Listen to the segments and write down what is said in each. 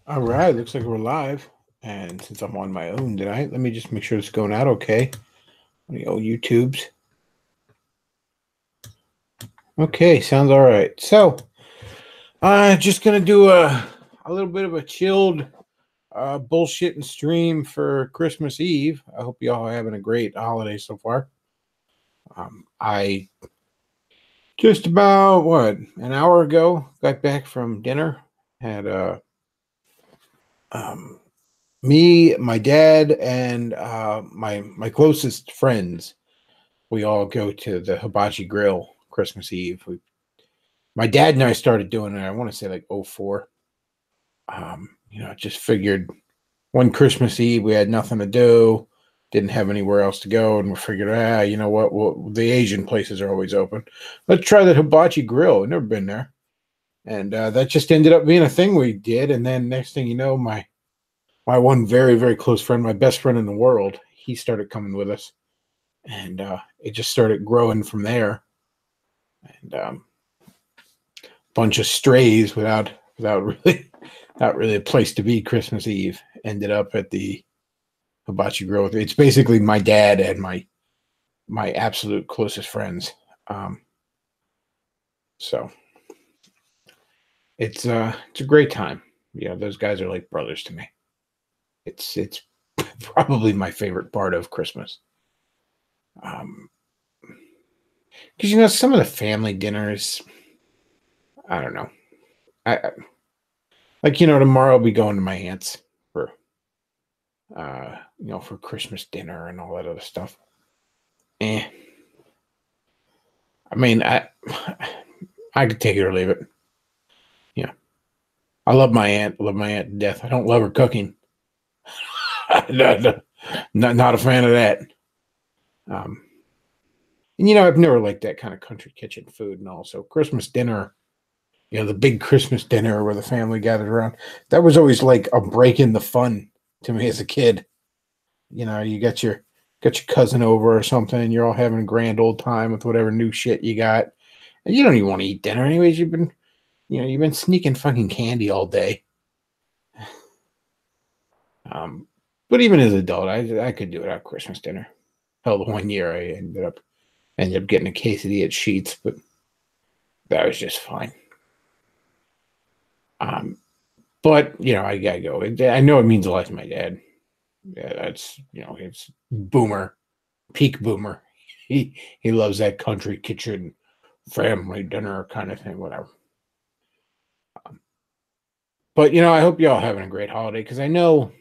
All right, looks like we're live. And since I'm on my own tonight, let me just make sure it's going out okay on the old YouTubes. Okay, sounds all right. So, just gonna do a little bit of a chilled bullshitting stream for Christmas Eve. I hope you all are having a great holiday so far. I just about an hour ago got back from dinner. Had um, me, my dad, and my closest friends. We all go to the Hibachi Grill Christmas Eve. My dad and I started doing it. I want to say like '04. Just figured one Christmas Eve we had nothing to do, didn't have anywhere else to go, and we figured, you know what? Well, the Asian places are always open. Let's try the Hibachi Grill. I've never been there, and that just ended up being a thing we did. And then next thing you know, my one very very close friend, my best friend in the world, he started coming with us, and it just started growing from there. And bunch of strays without really not really a place to be Christmas Eve ended up at the Hibachi Grill. It's basically my dad and my absolute closest friends. So it's a great time. Yeah, those guys are like brothers to me. It's probably my favorite part of Christmas. Because some of the family dinners, I don't know. I like tomorrow I'll be going to my aunt's for for Christmas dinner and all that other stuff. Eh. I mean, I could take it or leave it. Yeah. I love my aunt. I love my aunt to death. I don't love her cooking. not a fan of that. And I've never liked that kind of country kitchen food and all. So Christmas dinner, the big Christmas dinner where the family gathered around, that was always like a break in the fun to me as a kid. You got your cousin over or something, and you're all having a grand old time with whatever new shit you got. And you don't even want to eat dinner anyways. You've been sneaking fucking candy all day. But even as an adult, I could do it at Christmas dinner. Hell, the one year I ended up getting a quesadilla at Sheets, but that was just fine. But I gotta go. I know it means a lot to my dad. Yeah, that's it's boomer, peak boomer. He loves that country kitchen, family dinner kind of thing, whatever. But I hope y'all having a great holiday, because I know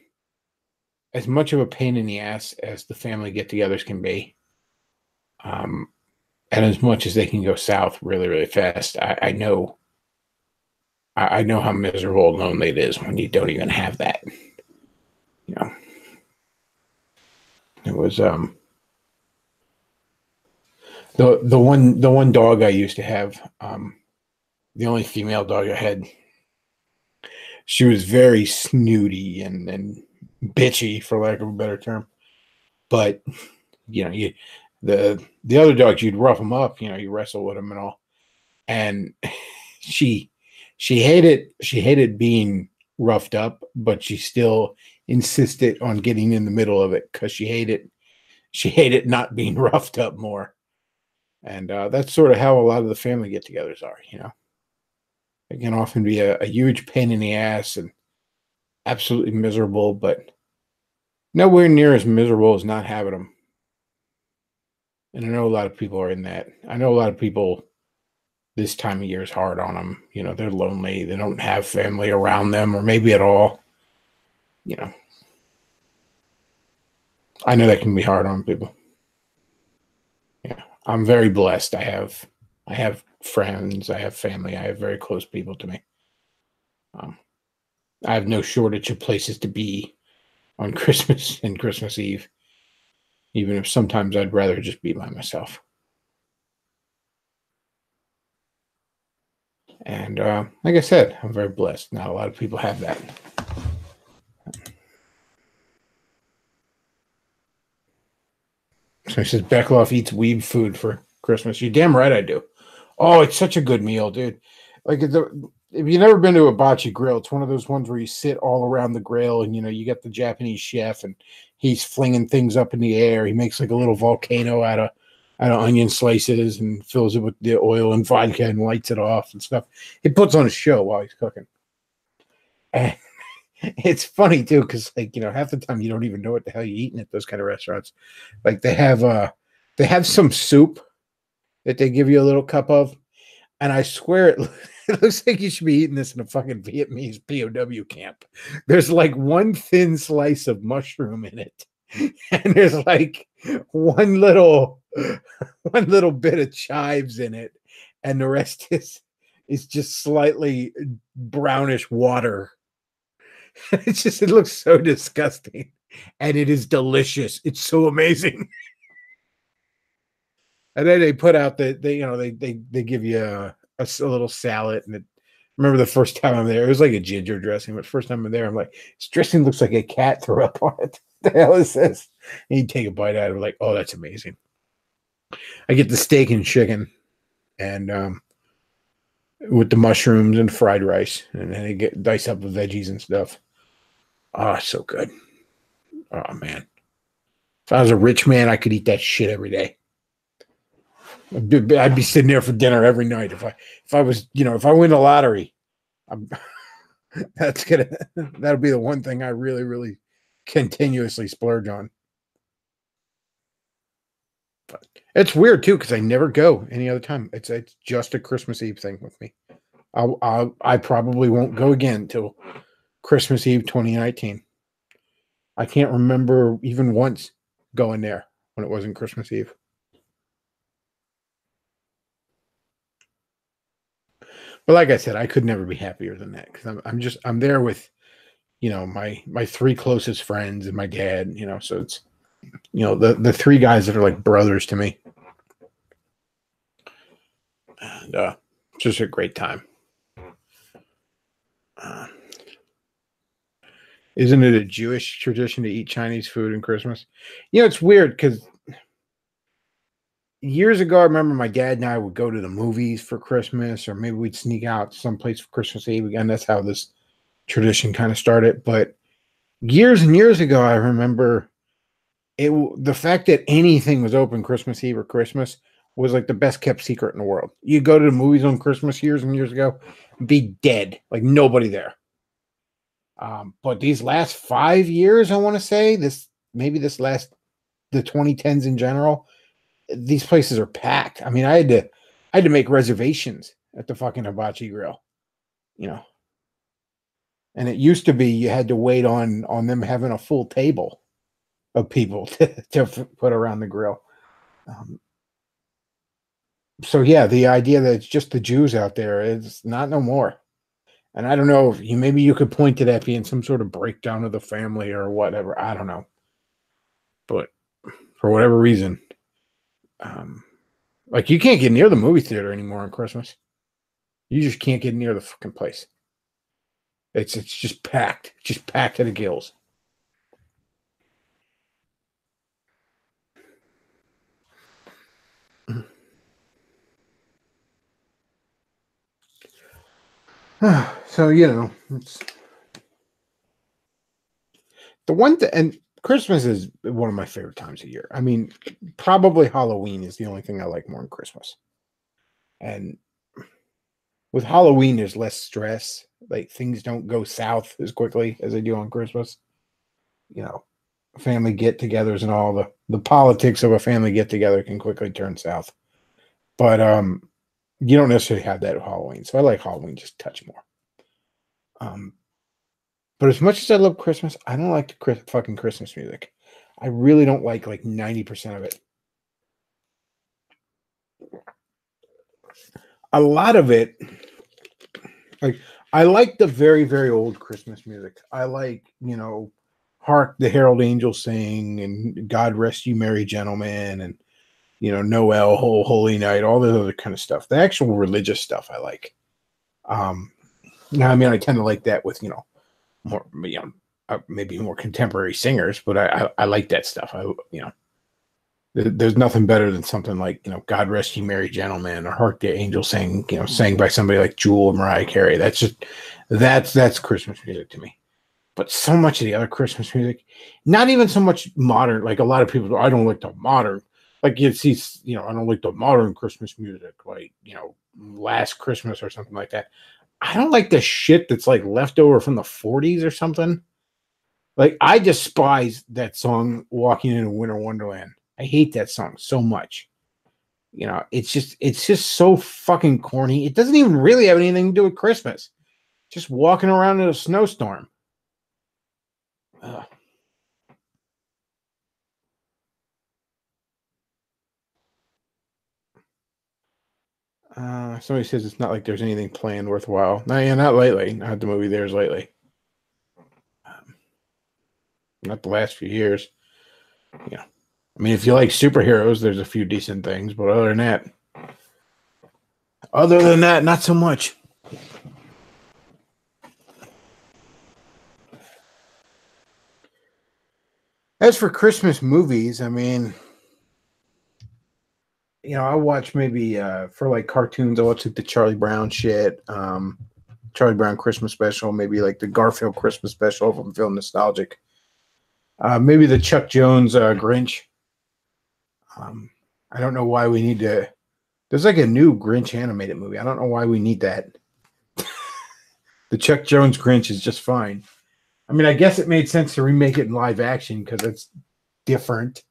as much of a pain in the ass as the family get-togethers can be, and as much as they can go south really really fast, I know. I know how miserable and lonely it is when you don't even have that. It was the one dog I used to have, the only female dog I had. She was very snooty and bitchy, for lack of a better term. But the other dogs, you'd rough them up, you wrestle with them and all. And she hated being roughed up, but she still insisted on getting in the middle of it because she hated not being roughed up more. And that's sort of how a lot of the family get-togethers are. It can often be a huge pain in the ass and absolutely miserable, but nowhere near as miserable as not having them. And I know a lot of people are in that. I know a lot of people this time of year is hard on them. They're lonely. They don't have family around them, or maybe at all. I know that can be hard on people. Yeah, I'm very blessed. I have friends. I have family. I have very close people to me. I have no shortage of places to be on Christmas and Christmas Eve, even if sometimes I'd rather just be by myself. And like I said, I'm very blessed. Not a lot of people have that. So he says Bechtloff eats weeb food for Christmas. You're damn right I do. Oh, it's such a good meal, dude. Like if you've never been to a bocce grill, it's one of those ones where you sit all around the grill, and you get the Japanese chef, and he's flinging things up in the air. He makes like a little volcano out of onion slices and fills it with the oil and vodka and lights it off and stuff. He puts on a show while he's cooking. And it's funny too, because half the time you don't even know what the hell you're eating at those kind of restaurants. Like they have some soup that they give you a little cup of, and I swear it looks like you should be eating this in a fucking Vietnamese POW camp. There's like one thin slice of mushroom in it, and there's like one little bit of chives in it, and the rest is just slightly brownish water. It looks so disgusting, and it is delicious. It's so amazing. And then they put out they give you a little salad, and remember the first time I'm there, it was like a ginger dressing. But first time I'm there, I'm like, this dressing looks like a cat threw up on it. What the hell is this? And you take a bite out of it, like, oh, that's amazing. I get the steak and chicken, and with the mushrooms and fried rice, and then I get dice up the veggies and stuff. Oh, so good. Oh man, if I was a rich man, I could eat that shit every day. I'd be sitting there for dinner every night if I was, if I win the lottery. That'll be the one thing I really, really continuously splurge on. But it's weird too, because I never go any other time. It's just a Christmas Eve thing with me. I probably won't go again till Christmas Eve 2019. I can't remember even once going there when it wasn't Christmas Eve. But like I said, I could never be happier than that, because I'm there with, my three closest friends and my dad, so it's, the three guys that are like brothers to me. And it's just a great time. Isn't it a Jewish tradition to eat Chinese food in Christmas? It's weird because years ago, I remember my dad and I would go to the movies for Christmas, or maybe we'd sneak out someplace for Christmas Eve. Again, that's how this tradition kind of started. But years and years ago, I remember the fact that anything was open Christmas Eve or Christmas was like the best kept secret in the world. You go to the movies on Christmas years and years ago, be dead, like nobody there. But these last 5 years, I want to say the 2010s in general, these places are packed. I mean, I had to make reservations at the fucking hibachi grill, and it used to be you had to wait on them having a full table of people to put around the grill. So yeah, the idea that it's just the Jews out there is not no more. And I don't know if maybe you could point to that being some sort of breakdown of the family or whatever. I don't know. But for whatever reason, like you can't get near the movie theater anymore on Christmas. You just can't get near the fucking place. It's just packed to the gills. So it's the one thing, and Christmas is one of my favorite times of year. I mean, probably Halloween is the only thing I like more than Christmas. And with Halloween, there's less stress. Like things don't go south as quickly as they do on Christmas. Family get-togethers and all the politics of a family get-together can quickly turn south. But you don't necessarily have that at Halloween. So I like Halloween just a touch more. But as much as I love Christmas, I don't like the fucking Christmas music. I really don't like 90% of it. A lot of it, I like the very, very old Christmas music. I like, Hark the Herald Angels Sing and God Rest You Merry Gentlemen and, Noel, Holy Night, all the other kind of stuff. The actual religious stuff I like. Now, I mean, I tend to like that with, more, maybe more contemporary singers, but I like that stuff. There's nothing better than something like, God Rest You Merry Gentlemen or Hark the Angel Sing, sang by somebody like Jewel or Mariah Carey. That's Christmas music to me. But so much of the other Christmas music, not even so much modern, like a lot of people, I don't like the modern, like you see, I don't like the modern Christmas music, like, Last Christmas or something like that. I don't like the shit that's like left over from the 40s or something. Like, I despise that song, Walking in a Winter Wonderland. I hate that song so much. It's just so fucking corny. It doesn't even really have anything to do with Christmas. Just walking around in a snowstorm. Ugh. Somebody says it's not like there's anything planned worthwhile. No, yeah, not lately. Not the movie there's lately. Not the last few years. I mean, if you like superheroes, there's a few decent things, but other than that, not so much. As for Christmas movies, I mean, I watch maybe for like cartoons, I watch like the Charlie Brown shit, Charlie Brown Christmas special, maybe like the Garfield Christmas special if I'm feeling nostalgic. Maybe the Chuck Jones Grinch. I don't know why we need to. There's like a new Grinch animated movie. I don't know why we need that. The Chuck Jones Grinch is just fine. I mean, I guess it made sense to remake it in live action because it's different.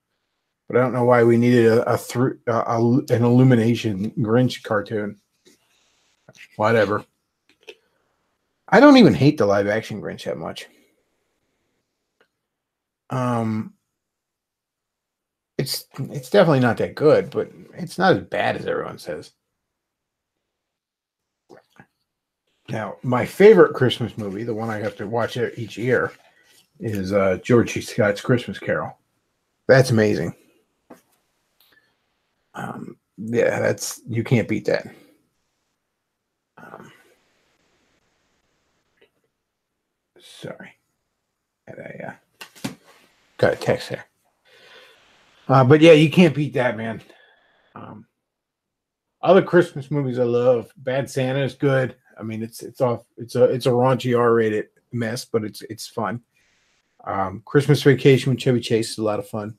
But I don't know why we needed an Illumination Grinch cartoon. Whatever. I don't even hate the live action Grinch that much. It's definitely not that good, but it's not as bad as everyone says. Now, my favorite Christmas movie, the one I have to watch each year, is George C. Scott's Christmas Carol. That's amazing. Yeah, you can't beat that. Sorry, I got a text there. But yeah, you can't beat that, man. Other Christmas movies I love. Bad Santa is good. I mean, it's a raunchy R-rated mess, but it's fun. Christmas Vacation with Chevy Chase is a lot of fun.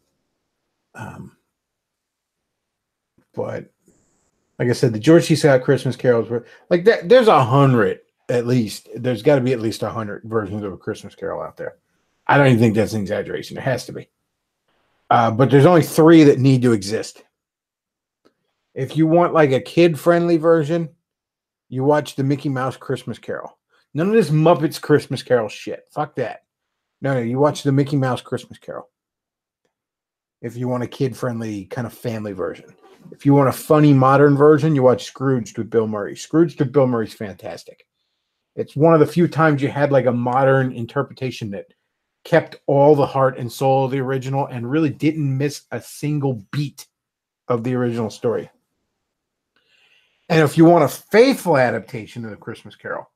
But like I said, the George C. Scott Christmas carols were like that. There's 100 at least. There's got to be at least 100 versions of a Christmas Carol out there. I don't even think that's an exaggeration. There has to be. But there's only 3 that need to exist. If you want like a kid-friendly version, you watch the Mickey Mouse Christmas Carol. None of this Muppets Christmas Carol shit. Fuck that. No, you watch the Mickey Mouse Christmas Carol. If you want a kid-friendly kind of family version. If you want a funny modern version, you watch Scrooged with Bill Murray. Scrooged with Bill Murray is fantastic. It's one of the few times you had like a modern interpretation that kept all the heart and soul of the original and really didn't miss a single beat of the original story. And if you want a faithful adaptation of the Christmas Carol,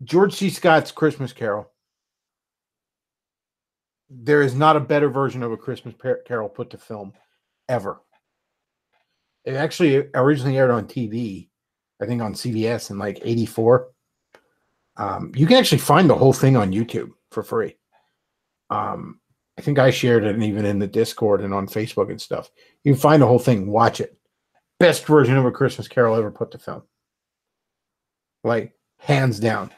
George C. Scott's Christmas Carol, there is not a better version of a Christmas Carol put to film ever. It actually originally aired on TV, I think on CBS in like 84. You can actually find the whole thing on YouTube for free. I think I shared it and even in the Discord and on Facebook and stuff. You can find the whole thing. Watch it. Best version of a Christmas Carol ever put to film. Like, hands down.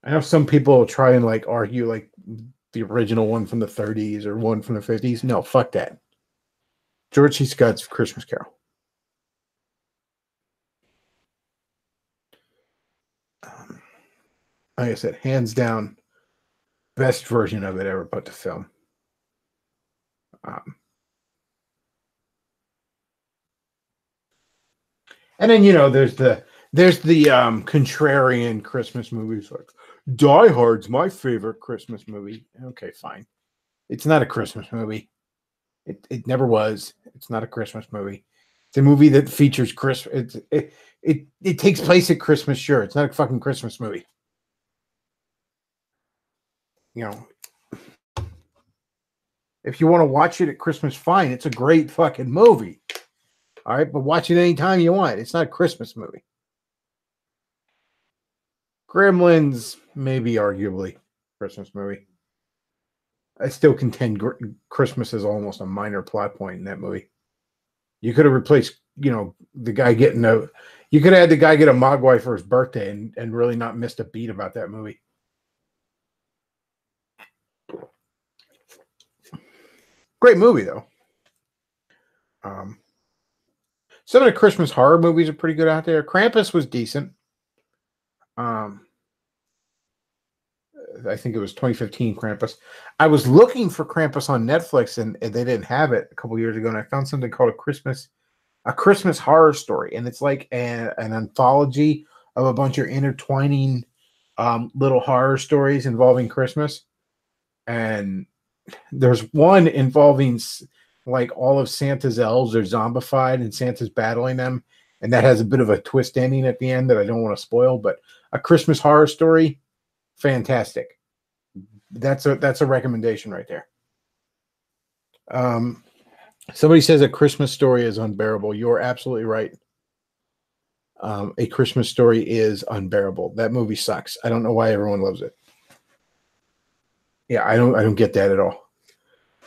I know some people will try and like argue like the original one from the 30s or one from the 50s. No, fuck that. George C. Scott's Christmas Carol. Like I said, hands down, best version of it ever put to film. And then there's the contrarian Christmas movies like Die Hard's my favorite Christmas movie. Okay, fine. It's not a Christmas movie. It never was. It's not a Christmas movie. It's a movie that features Christmas. It takes place at Christmas. Sure, it's not a fucking Christmas movie. If you want to watch it at Christmas, fine. It's a great fucking movie. All right, but watch it anytime you want. It's not a Christmas movie. Gremlins, maybe arguably Christmas movie. I still contend Christmas is almost a minor plot point in that movie. You could have replaced, the guy getting you could have had the guy get a Mogwai for his birthday and really not missed a beat about that movie. Great movie, though. Some of the Christmas horror movies are pretty good out there. Krampus was decent. I think it was 2015 Krampus. I was looking for Krampus on Netflix and they didn't have it a couple years ago, and I found something called a Christmas horror story, and it's like an anthology of a bunch of intertwining little horror stories involving Christmas. And there's one involving like all of Santa's elves are zombified and Santa's battling them, and that has a bit of a twist ending at the end that I don't want to spoil. But a Christmas horror story, fantastic. That's a recommendation right there. Somebody says A Christmas Story is unbearable. You're absolutely right. A Christmas Story is unbearable. That movie sucks. I don't know why everyone loves it. Yeah, I don't get that at all.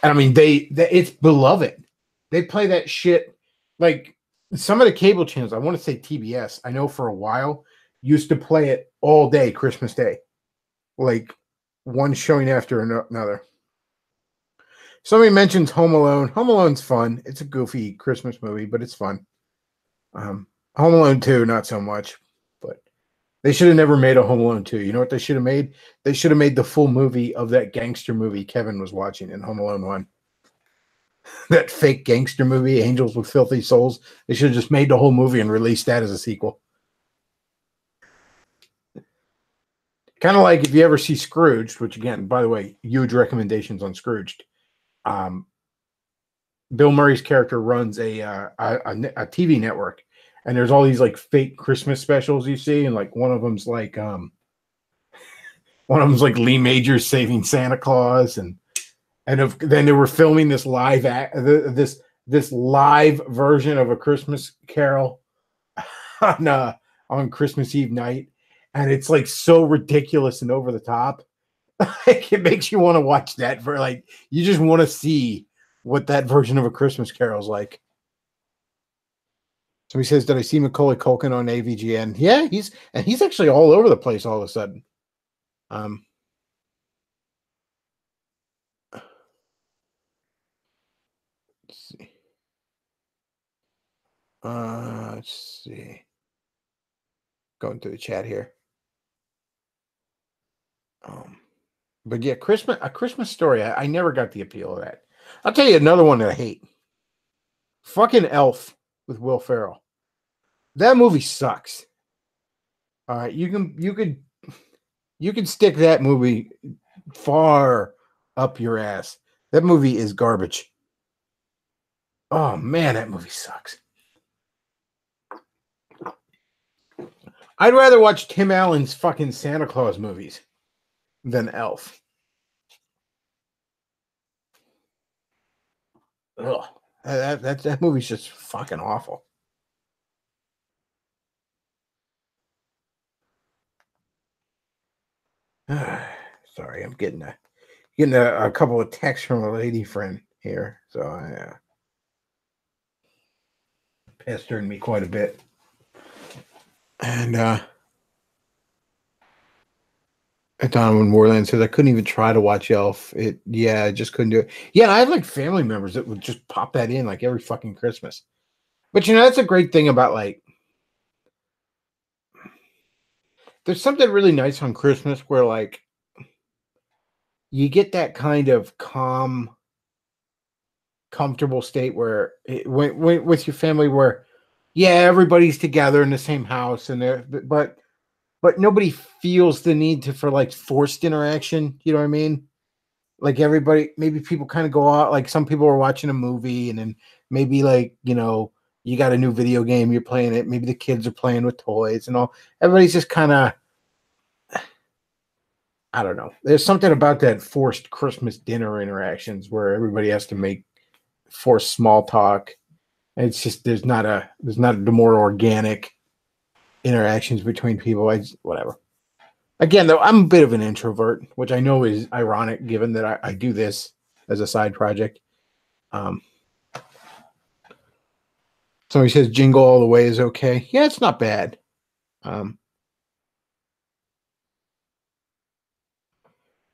And I mean, it's beloved. They play that shit like some of the cable channels. I want to say TBS. I know for a while used to play it all day Christmas Day, like one showing after another. Somebody mentions Home Alone. Home Alone's fun. It's a goofy Christmas movie, but it's fun. Home Alone 2, not so much. But they should have never made a Home Alone 2. You know what they should have made? They should have made the full movie of that gangster movie Kevin was watching in Home Alone 1. That fake gangster movie, Angels with Filthy Souls. They should have just made the whole movie and released that as a sequel. Kind of like if you ever see Scrooged, which again, by the way, huge recommendations on Scrooged. Bill Murray's character runs a TV network, and there's all these like fake Christmas specials you see, and like one of them's like Lee Majors saving Santa Claus, and then they were filming this live this live version of A Christmas Carol on Christmas Eve night, and it's like so ridiculous and over the top. Like, it makes you want to watch that for like you just want to see what that version of A Christmas Carol is like. So he says, "Did I see Macaulay Culkin on AVGN?" Yeah, he's actually all over the place all of a sudden. Let's see. Let's see. Going through the chat here. But yeah, A Christmas Story. I never got the appeal of that. I'll tell you another one that I hate. Fucking Elf with Will Ferrell. That movie sucks. All right, you can stick that movie far up your ass. That movie is garbage. Oh man, that movie sucks. I'd rather watch Tim Allen's fucking Santa Claus movies than Elf. Ugh. That movie's just fucking awful. Sorry, I'm getting a couple of texts from a lady friend here, so I pestering me quite a bit. And Donovan Moreland says I couldn't even try to watch Elf. I just couldn't do it. Yeah, I have like family members that would just pop that in like every fucking Christmas. But that's a great thing about like there's something really nice on Christmas where like you get that kind of calm, comfortable state where when with your family where everybody's together in the same house and but nobody feels the need for like forced interaction. You know what I mean? Like everybody, maybe people kind of go out, like some people are watching a movie and then maybe like, you got a new video game, you're playing it. Maybe the kids are playing with toys and all. Everybody's just kind of, I don't know. There's something about that forced Christmas dinner interactions where everybody has to make forced small talk. It's just there's not the more organic interactions between people. Whatever. Again, though, I'm a bit of an introvert, which I know is ironic given that I do this as a side project. Um, Somebody says Jingle All the Way is okay. Yeah, it's not bad. Um,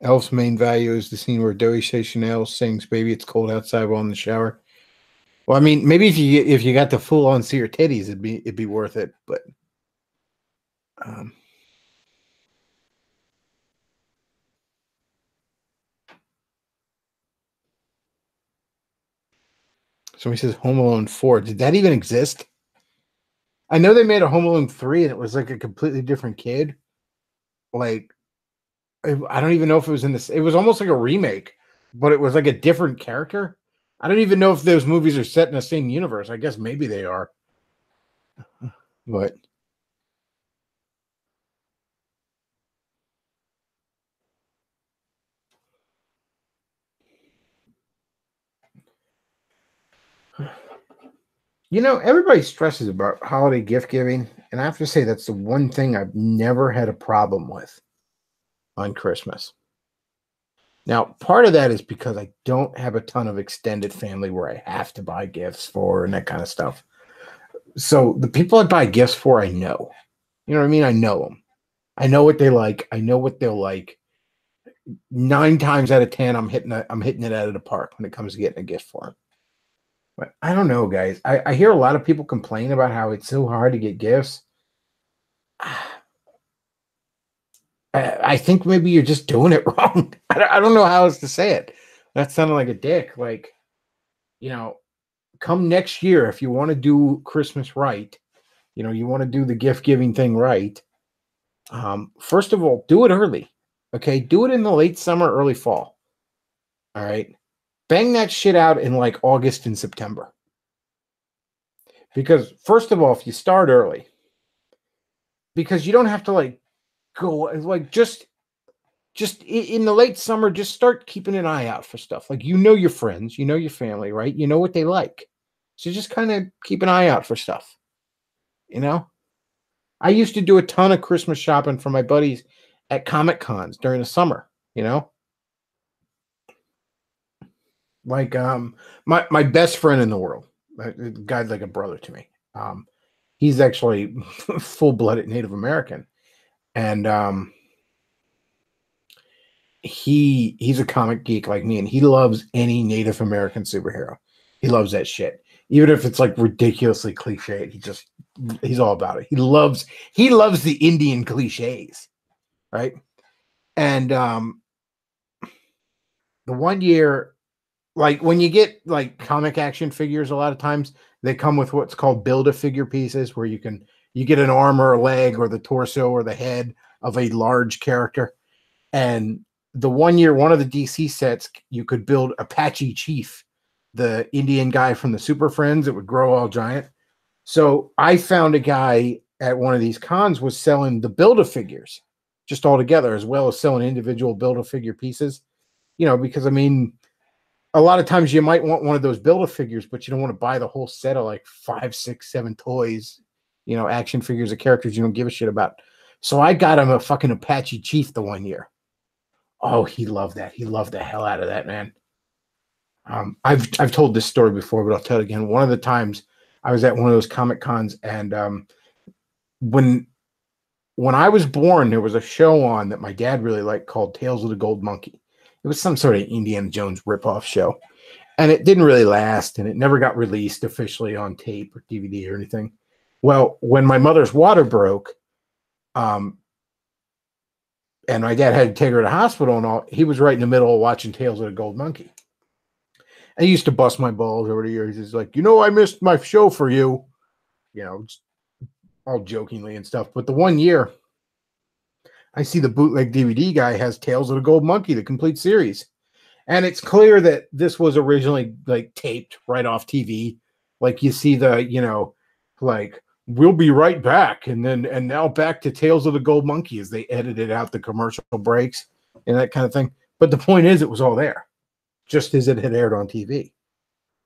Elf's main value is the scene where Joey Chanel sings "Baby It's Cold Outside" while in the shower. Well, I mean, maybe if you got the full on see her titties, it'd be worth it. But um, somebody says Home Alone 4. Did that even exist? I know they made a Home Alone 3 and it was like a completely different kid. Like I don't even know if it was in this. It was almost like a remake, but it was like a different character. I don't even know if those movies are set in the same universe. I guess maybe they are. But everybody stresses about holiday gift giving, and I have to say that's the one thing I've never had a problem with on Christmas. Now, part of that is because I don't have a ton of extended family where I have to buy gifts for and that kind of stuff. So the people I buy gifts for, I know. You know what I mean? I know them. I know what they like. I know what they'll like. 9 times out of 10, I'm hitting it out of the park when it comes to getting a gift for them. But I don't know, guys. I hear a lot of people complain about how it's so hard to get gifts. I think maybe you're just doing it wrong. I don't know how else to say it. That sounded like a dick. Like, come next year, if you want to do Christmas right, you want to do the gift giving thing right. First of all, do it early. Okay. Do it in the late summer, early fall. All right. Bang that shit out in like August and September. Because first of all, if you start early, because you don't have to like go like just in the late summer, just start keeping an eye out for stuff. Like, your friends, your family, right? You know what they like. So just kind of keep an eye out for stuff. I used to do a ton of Christmas shopping for my buddies at Comic Cons during the summer, like my best friend in the world, a guy's like a brother to me. He's actually full-blooded Native American, and he's a comic geek like me, and he loves any Native American superhero. He loves that shit, even if it's like ridiculously cliched. He's all about it. He loves the Indian cliches, right? And the one year, like when you get like comic action figures, a lot of times they come with what's called build-a-figure pieces, where you get an arm or a leg or the torso or the head of a large character. And the one year, one of the DC sets, you could build Apache Chief, the Indian guy from the Super Friends that would grow all giant. So I found a guy at one of these cons was selling the Build-A-Figures just all together, as well as selling individual Build-A-Figure pieces. Because I mean, a lot of times you might want one of those Build-A-Figures, but you don't want to buy the whole set of like 5, 6, 7 toys, action figures of characters you don't give a shit about. So I got him a fucking Apache Chief the one year. Oh, he loved that. He loved the hell out of that, man. I've told this story before, but I'll tell it again. One of the times I was at one of those Comic Cons, and when I was born, there was a show on that my dad really liked called Tales of the Gold Monkey. It was some sort of Indiana Jones ripoff show, and it didn't really last, and it never got released officially on tape or DVD or anything. Well, when my mother's water broke, and my dad had to take her to the hospital and all, he was right in the middle of watching Tales of the Gold Monkey. And he used to bust my balls over the years. He's like, I missed my show for you, all jokingly and stuff. But the one year, I see the bootleg DVD guy has Tales of the Gold Monkey, the complete series. And it's clear that this was originally like taped right off TV. Like you see the, like, we'll be right back. And now back to Tales of the Gold Monkey as they edited out the commercial breaks. and that kind of thing. But the point is, it was all there, just as it had aired on TV.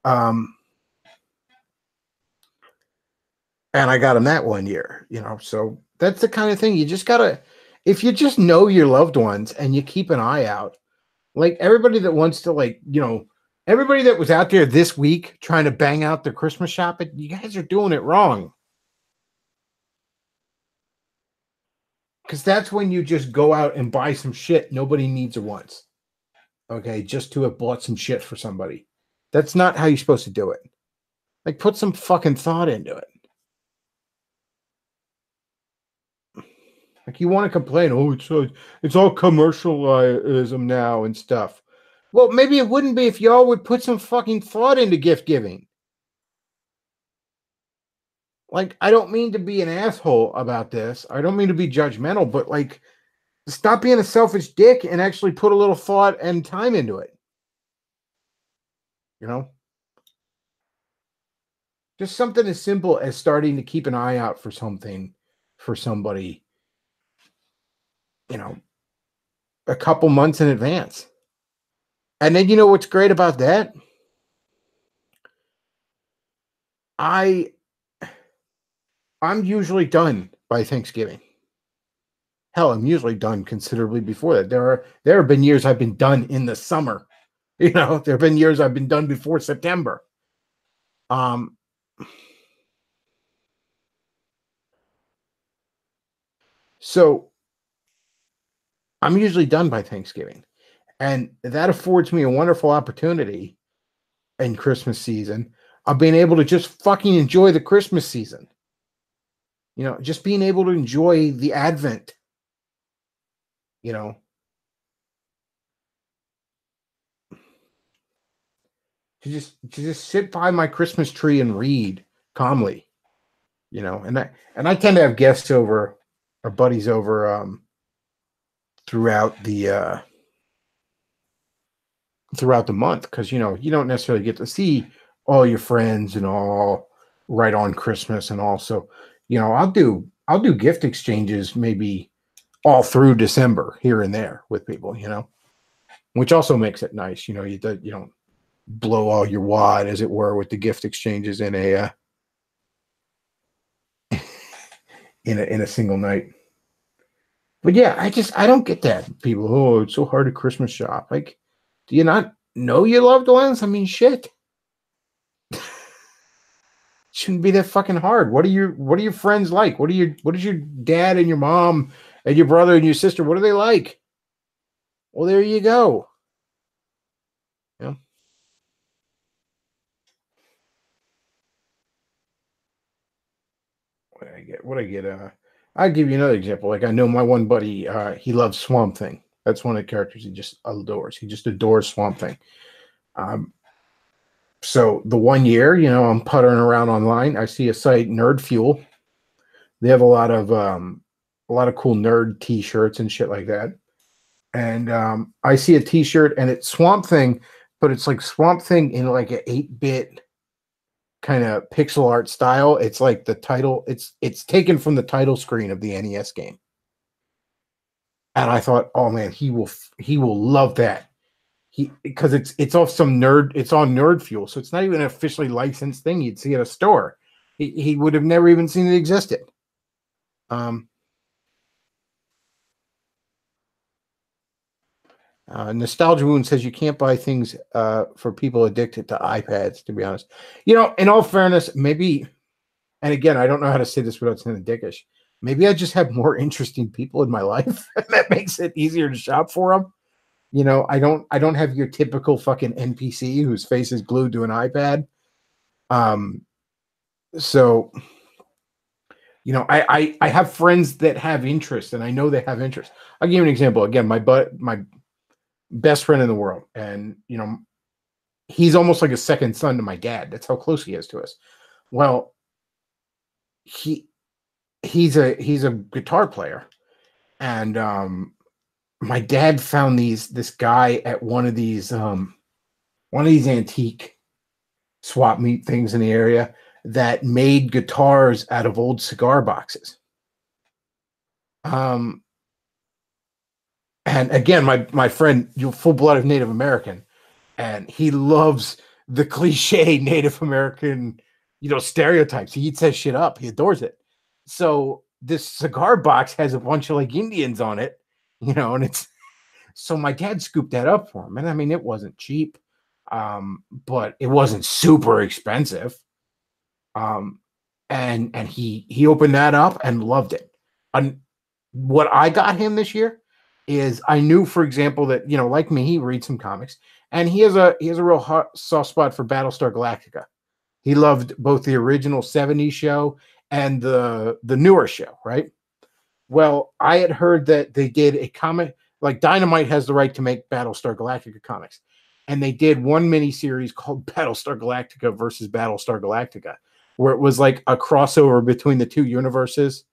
And I got him that one year, so that's the kind of thing you just gotta, if you just know your loved ones and you keep an eye out, like everybody that wants to, like, everybody that was out there this week trying to bang out their Christmas shopping, you guys are doing it wrong. Because that's when you just go out and buy some shit nobody needs or wants. Okay, just to have bought some shit for somebody. That's not how you're supposed to do it. Like, put some fucking thought into it. Like, you want to complain, oh, it's all commercialism now and stuff. Well, maybe it wouldn't be if y'all would put some fucking thought into gift giving. Like, I don't mean to be an asshole about this. I don't mean to be judgmental, but like, stop being a selfish dick and actually put a little thought and time into it. Just something as simple as starting to keep an eye out for something for somebody, a couple months in advance. And then what's great about that? I'm usually done by Thanksgiving. Hell, I'm usually done considerably before that. There have been years I've been done in the summer. There have been years I've been done before September. So I'm usually done by Thanksgiving. And that affords me a wonderful opportunity in Christmas season of being able to just fucking enjoy the Christmas season. Just being able to enjoy the Advent. To just sit by my Christmas tree and read calmly. And I tend to have guests over, or buddies over, throughout the month, because you don't necessarily get to see all your friends and all right on Christmas, and also I'll do gift exchanges maybe all through December here and there with people, which also makes it nice. You don't blow all your wad, as it were, with the gift exchanges in a in a single night. But yeah, I don't get that. People, oh, it's so hard to Christmas shop. Like, do you not know your loved ones? I mean, shit. Shouldn't be that fucking hard. What are your friends like? What is your dad and your mom and your brother and your sister? What are they like? Well, there you go. What I get, I'll give you another example. Like, I know my one buddy, he loves Swamp Thing. That's one of the characters he just adores. He just adores Swamp Thing. So the one year, I'm puttering around online. I see a site, Nerd Fuel. They have a lot of cool nerd T-shirts and shit like that. And I see a T-shirt, and it's Swamp Thing, but it's like Swamp Thing in like an 8-bit kind of pixel art style. It's like the title. It's taken from the title screen of the NES game. And I thought, oh man, he will love that. Because it's off some nerd. It's on Nerd Fuel, so it's not even an officially licensed thing you'd see at a store. He would have never even seen it existed. Nostalgia Wound says you can't buy things for people addicted to iPads, to be honest. In all fairness, maybe, and again, I don't know how to say this without sounding dickish. Maybe I just have more interesting people in my life, and that makes it easier to shop for them. I don't have your typical fucking NPC whose face is glued to an iPad. So, I have friends that have interest, and I know they have interest. I'll give you an example. Again, my best friend in the world, and he's almost like a second son to my dad. That's how close he is to us. Well, he's a guitar player, and my dad found this guy at one of these antique swap meet things in the area that made guitars out of old cigar boxes. And And again, my friend, you full-blooded Native American, and he loves the cliche Native American, stereotypes. He eats that shit up. He adores it. So this cigar box has a bunch of like Indians on it, and it's so my dad scooped that up for him. And I mean, it wasn't cheap, but it wasn't super expensive. And he opened that up and loved it. And what I got him this year is I knew, for example, that like me, he reads some comics, and he has a real soft spot for Battlestar Galactica. He loved both the original '70s show and the newer show, right? Well, I had heard that they did a comic, like Dynamite has the right to make Battlestar Galactica comics, and they did one miniseries called Battlestar Galactica versus Battlestar Galactica, where it was like a crossover between the two universes.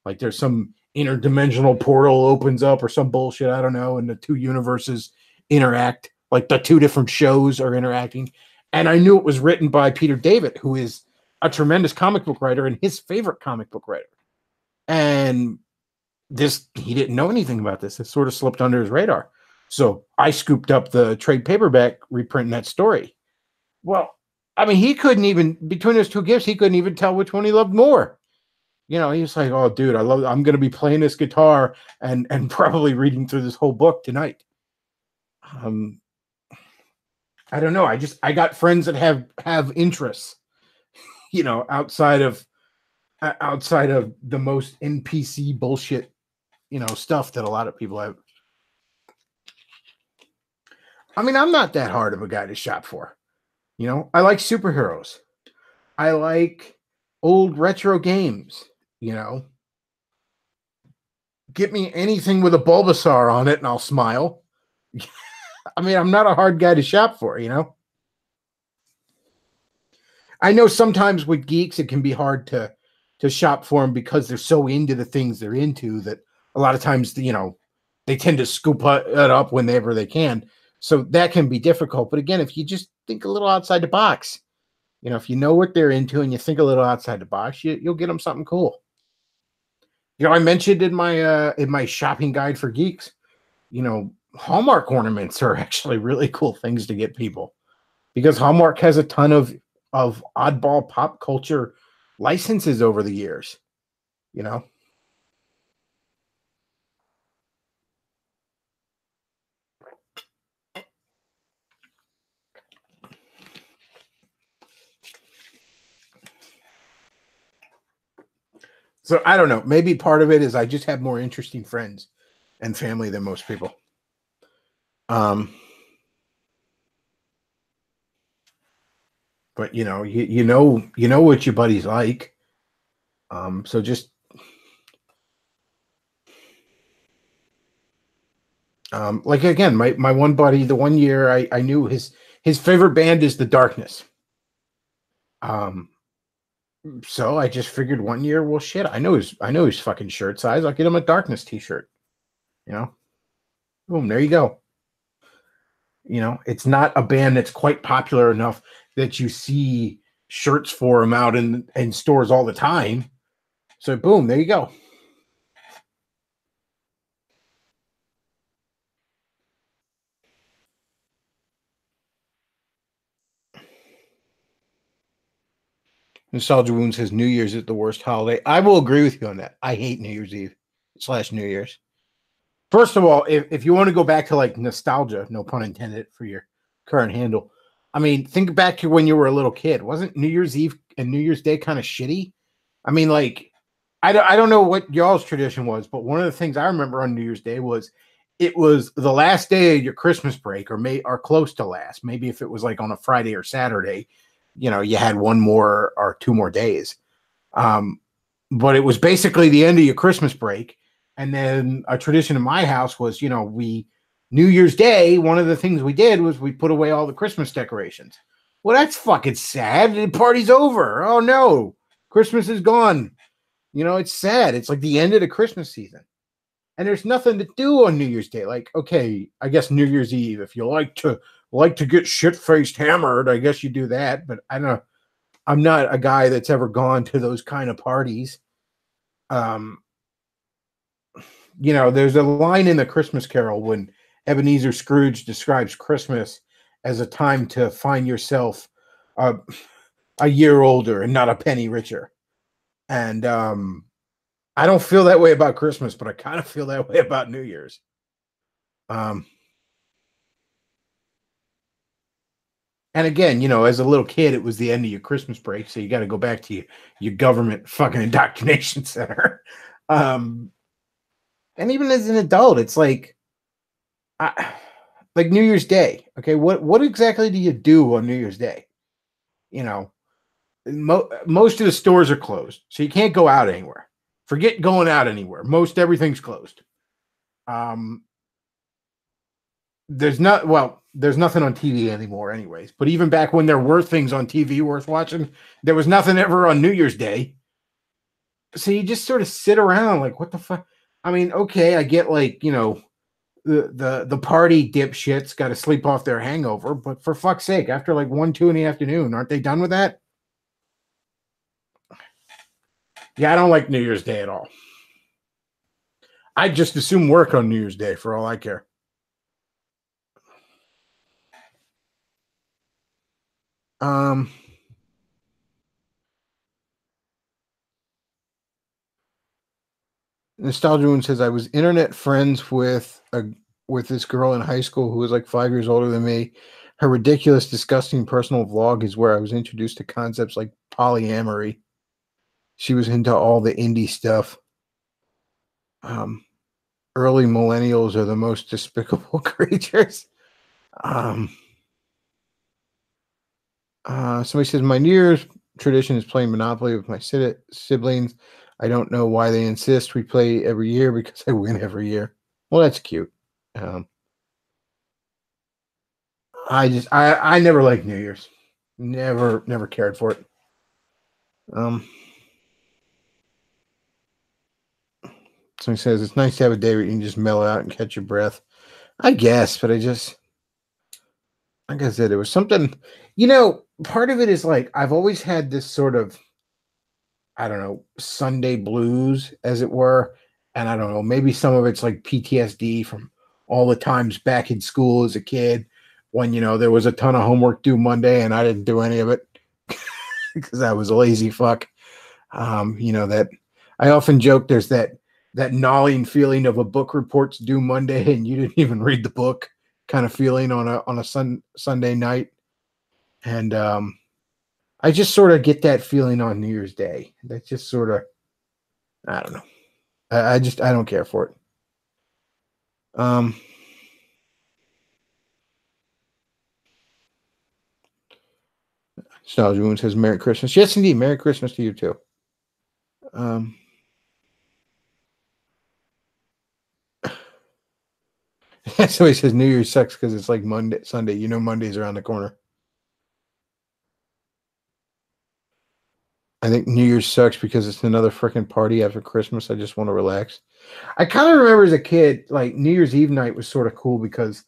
Like there's some interdimensional portal opens up or some bullshit, I don't know, and the two universes interact. Like the two different shows are interacting. And I knew it was written by Peter David, who is a tremendous comic book writer and his favorite comic book writer. And he didn't know anything about this. It sort of slipped under his radar. So I scooped up the trade paperback reprinting that story. Well, I mean, he couldn't even, between those two gifts, he couldn't even tell which one he loved more. He was like, "Oh, dude, I'm going to be playing this guitar and probably reading through this whole book tonight." I don't know. I got friends that have interests, outside of the most NPC bullshit, stuff that a lot of people have. I mean, I'm not that hard of a guy to shop for. I like superheroes. I like old retro games. Get me anything with a Bulbasaur on it and I'll smile. I mean, I'm not a hard guy to shop for, I know sometimes with geeks, it can be hard to shop for them because they're so into the things they're into that a lot of times, they tend to scoop it up whenever they can. So that can be difficult. But again, if you just think a little outside the box, if you know what they're into and you think a little outside the box, you'll get them something cool. I mentioned in my shopping guide for geeks, Hallmark ornaments are actually really cool things to get people because Hallmark has a ton of oddball pop culture licenses over the years, So I don't know. Maybe part of it is I just have more interesting friends and family than most people. But you know what your buddy's like. So just like again, my one buddy, the one year I knew his favorite band is The Darkness. So I just figured one year, well, shit, I know his fucking shirt size. I'll get him a Darkness t-shirt. Boom, there you go. It's not a band that's quite popular enough that you see shirts for them out in stores all the time. So boom, there you go. Nostalgia Wound says New Year's is the worst holiday. I will agree with you on that. I hate New Year's Eve / New Year's. First of all, if you want to go back to like nostalgia, no pun intended for your current handle, I mean, think back to when you were a little kid. Wasn't New Year's Eve and New Year's Day kind of shitty? I mean, like, I don't know what y'all's tradition was, but one of the things I remember on New Year's Day was it was the last day of your Christmas break or close to last. Maybe if it was like on a Friday or Saturday, you had one more or two more days. But it was basically the end of your Christmas break. And then a tradition in my house was, New Year's Day, one of the things we did was we put away all the Christmas decorations. Well, that's fucking sad. The party's over. Oh no, Christmas is gone. It's sad. It's like the end of the Christmas season. And there's nothing to do on New Year's Day. Like, okay, I guess New Year's Eve, if you like to get shit-faced hammered, I guess you do that. But I don't know. I'm not a guy that's ever gone to those kind of parties. there's a line in the Christmas Carol when Ebenezer Scrooge describes Christmas as a time to find yourself uh, a year older and not a penny richer. And I don't feel that way about Christmas, but I kind of feel that way about New Year's. Um, and again, as a little kid, it was the end of your Christmas break, so you got to go back to your government fucking indoctrination center. Um, and even as an adult, it's like New Year's Day. Okay, what exactly do you do on New Year's Day? Most of the stores are closed, so you can't go out anywhere. Forget going out anywhere. Most everything's closed. Um, there's nothing on TV anymore, anyways. But even back when there were things on TV worth watching, there was nothing ever on New Year's Day. So you just sort of sit around like, what the fuck? I mean, okay, I get the party dipshits got to sleep off their hangover, but for fuck's sake, after 1, 2 in the afternoon, aren't they done with that? Yeah, I don't like New Year's Day at all. I'd just assume work on New Year's Day for all I care. Nostalgia Wound says I was internet friends with this girl in high school who was 5 years older than me. Her ridiculous, disgusting personal vlog is where I was introduced to concepts like polyamory. She was into all the indie stuff. Early millennials are the most despicable creatures. Somebody says my New Year's tradition is playing Monopoly with my siblings. I don't know why they insist we play every year because I win every year. Well, that's cute. I never liked New Year's. Never cared for it. Somebody says it's nice to have a day where you can just mellow out and catch your breath. I guess, but like I said, it was something, part of it is I've always had this sort of, I don't know, Sunday blues, as it were. And I don't know, maybe some of it's PTSD from all the times back in school as a kid when, there was a ton of homework due Monday and I didn't do any of it because I was a lazy fuck. That I often joke there's that gnawing feeling of a book report's due Monday and you didn't even read the book kind of feeling on a Sunday night. And I just sort of get that feeling on New Year's Day. That's just sort of, I don't know. I don't care for it. Nostalgia Wound says Merry Christmas. Yes, indeed. Merry Christmas to you too. Somebody says New Year's sucks because it's Sunday. Monday's around the corner. I think New Year's sucks because it's another freaking party after Christmas. I just want to relax. I kind of remember as a kid, New Year's Eve night was sort of cool because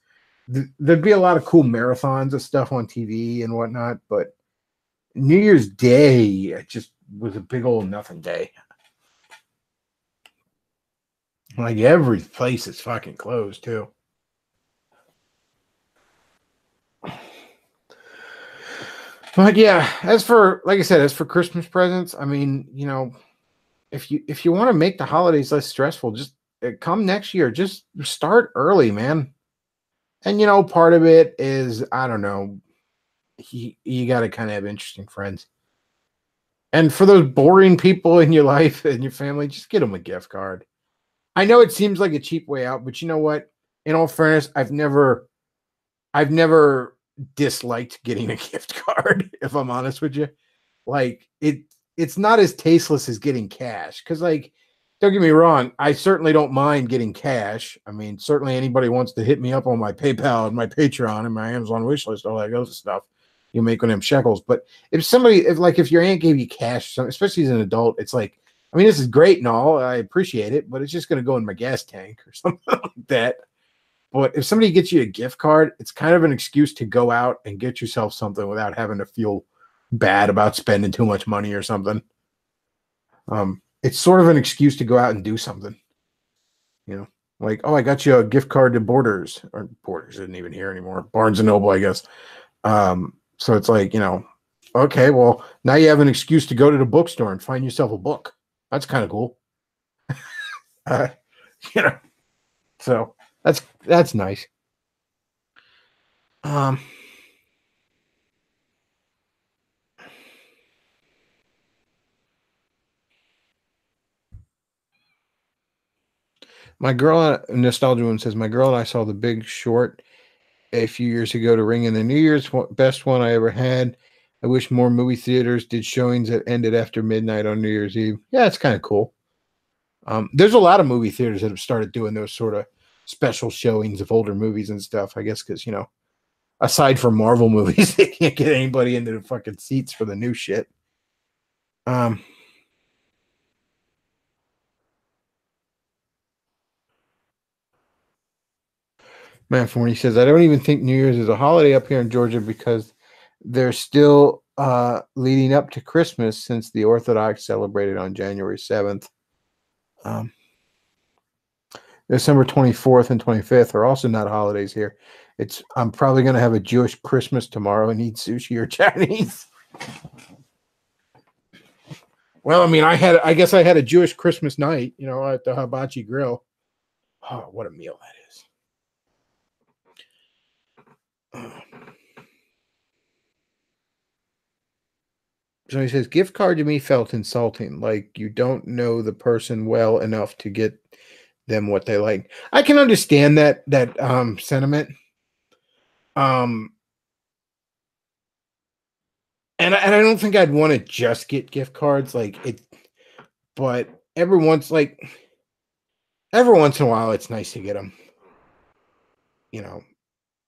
there'd be a lot of cool marathons of stuff on TV and whatnot. But New Year's Day, it just was a big old nothing day. Every place is fucking closed too. But yeah, as for Christmas presents, I mean, if you want to make the holidays less stressful, just come next year. Just start early, man. And part of it is, I don't know, you got to kind of have interesting friends. And for those boring people in your life and your family, just get them a gift card. I know it seems like a cheap way out, but you know what? In all fairness, I've never disliked getting a gift card, if I'm honest with you. It's not as tasteless as getting cash. Because don't get me wrong, I certainly don't mind getting cash. I mean, certainly anybody wants to hit me up on my PayPal and my Patreon and my Amazon wishlist, all that other stuff. You make on them shekels. But if your aunt gave you cash, especially as an adult, it's I mean, this is great and all. I appreciate it, but it's just going to go in my gas tank or something like that. But if somebody gets you a gift card, it's kind of an excuse to go out and get yourself something without having to feel bad about spending too much money or something. It's sort of an excuse to go out and do something. You know, like, oh, I got you a gift card to Borders, or Borders isn't even here anymore. Barnes and Noble, I guess. So it's like, okay, well, now you have an excuse to go to the bookstore and find yourself a book. That's kind of cool. Uh, you know, so that's nice. Um, my girl, Nostalgia One says, my girl and I saw The Big Short a few years ago to ring in the New Year's best one I ever had. I wish more movie theaters did showings that ended after midnight on New Year's Eve. Yeah, it's kind of cool. There's a lot of movie theaters that have started doing those sort of special showings of older movies and stuff. I guess because aside from Marvel movies, they can't get anybody into the fucking seats for the new shit. Man, from when he says, I don't even think New Year's is a holiday up here in Georgia because they're still leading up to Christmas since the Orthodox celebrated on January 7th. December 24th and 25th are also not holidays here. I'm probably going to have a Jewish Christmas tomorrow and eat sushi or Chinese. Well, I mean, I guess I had a Jewish Christmas night, at the Hibachi Grill. Oh, what a meal that is. So he says, gift card to me felt insulting. Like you don't know the person well enough to get them what they like. I can understand that sentiment. And I don't think I'd want to just get gift cards but every once in a while it's nice to get them.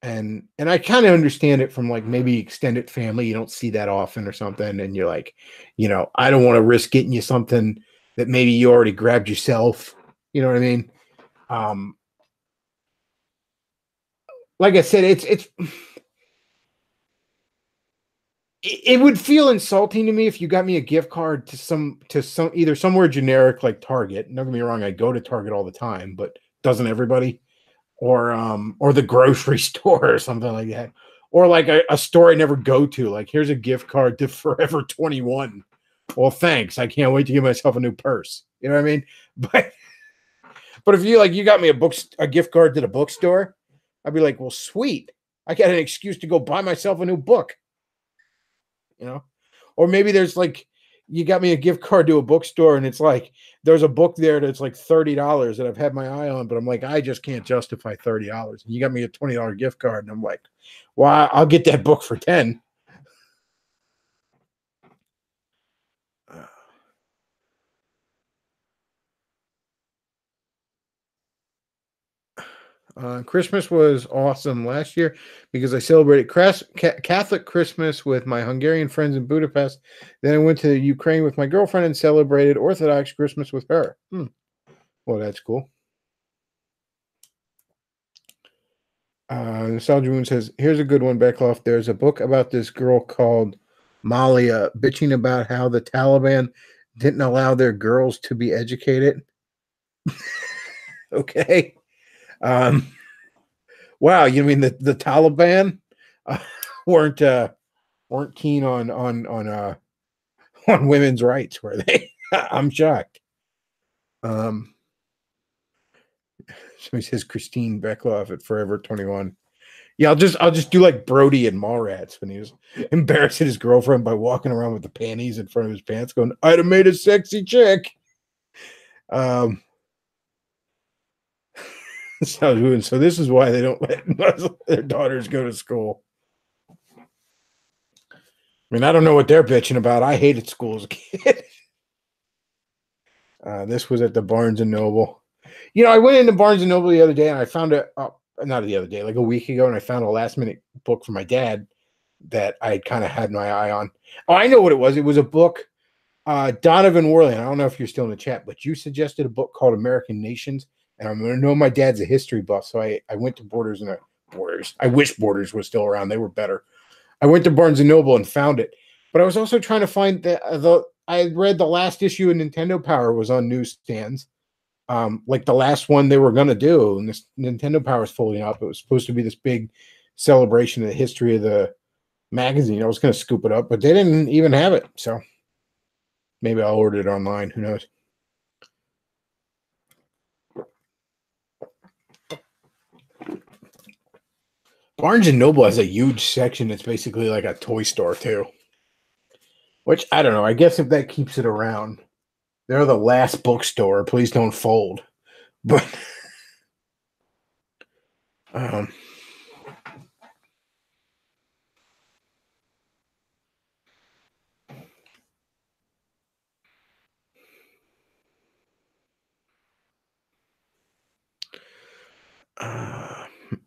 And I kind of understand it from like maybe extended family. You don't see that often or something. And you're like, I don't want to risk getting you something that maybe you already grabbed yourself. You know what I mean? Like I said, it would feel insulting to me if you got me a gift card to some either somewhere generic like Target. Don't get me wrong, I go to Target all the time, but doesn't everybody? Or the grocery store or something like that. Or like a store I never go to. Like, here's a gift card to Forever 21. Well, thanks. I can't wait to give myself a new purse. You know what I mean? But if you got me a gift card to the bookstore, I'd be like, well, sweet. I got an excuse to go buy myself a new book. Or maybe there's like, you got me a gift card to a bookstore and it's like, there's a book there that's like $30 that I've had my eye on, but I'm like, I just can't justify $30. And you got me a $20 gift card. And I'm like, well, I'll get that book for 10. Christmas was awesome last year because I celebrated Catholic Christmas with my Hungarian friends in Budapest. Then I went to Ukraine with my girlfriend and celebrated Orthodox Christmas with her. Well, that's cool. Nostalgia Moon says, here's a good one, Bechtloff. There's a book about this girl called Malia bitching about how the Taliban didn't allow their girls to be educated. Okay. Wow, you mean the Taliban weren't keen on women's rights, were they? I'm shocked. Somebody says Christine Bechtloff at Forever 21. Yeah, I'll just do like Brody and Mallrats when he was embarrassing his girlfriend by walking around with the panties in front of his pants, going, "I'd have made a sexy chick." So this is why they don't let their daughters go to school. I mean, I don't know what they're bitching about. I hated school as a kid. This was at the Barnes and Noble. I went into Barnes and Noble the other day and I found not the other day, like a week ago, and I found a last minute book for my dad that I kind of had my eye on. Oh, I know what it was. It was a book. Donovan Worley. I don't know if you're still in the chat, but you suggested a book called American Nations. And I'm going to know my dad's a history buff. So I went to Borders. I wish Borders was still around. They were better. I went to Barnes & Noble and found it. But I was also trying to find I read the last issue of Nintendo Power was on newsstands. like the last one they were gonna do, and this Nintendo Power is folding up. It was supposed to be this big celebration of the history of the magazine. I was gonna scoop it up, but they didn't even have it. So maybe I'll order it online. Who knows? Barnes and Noble has a huge section that's basically like a toy store too. Which I don't know. I guess if that keeps it around, they're the last bookstore. Please don't fold. But um,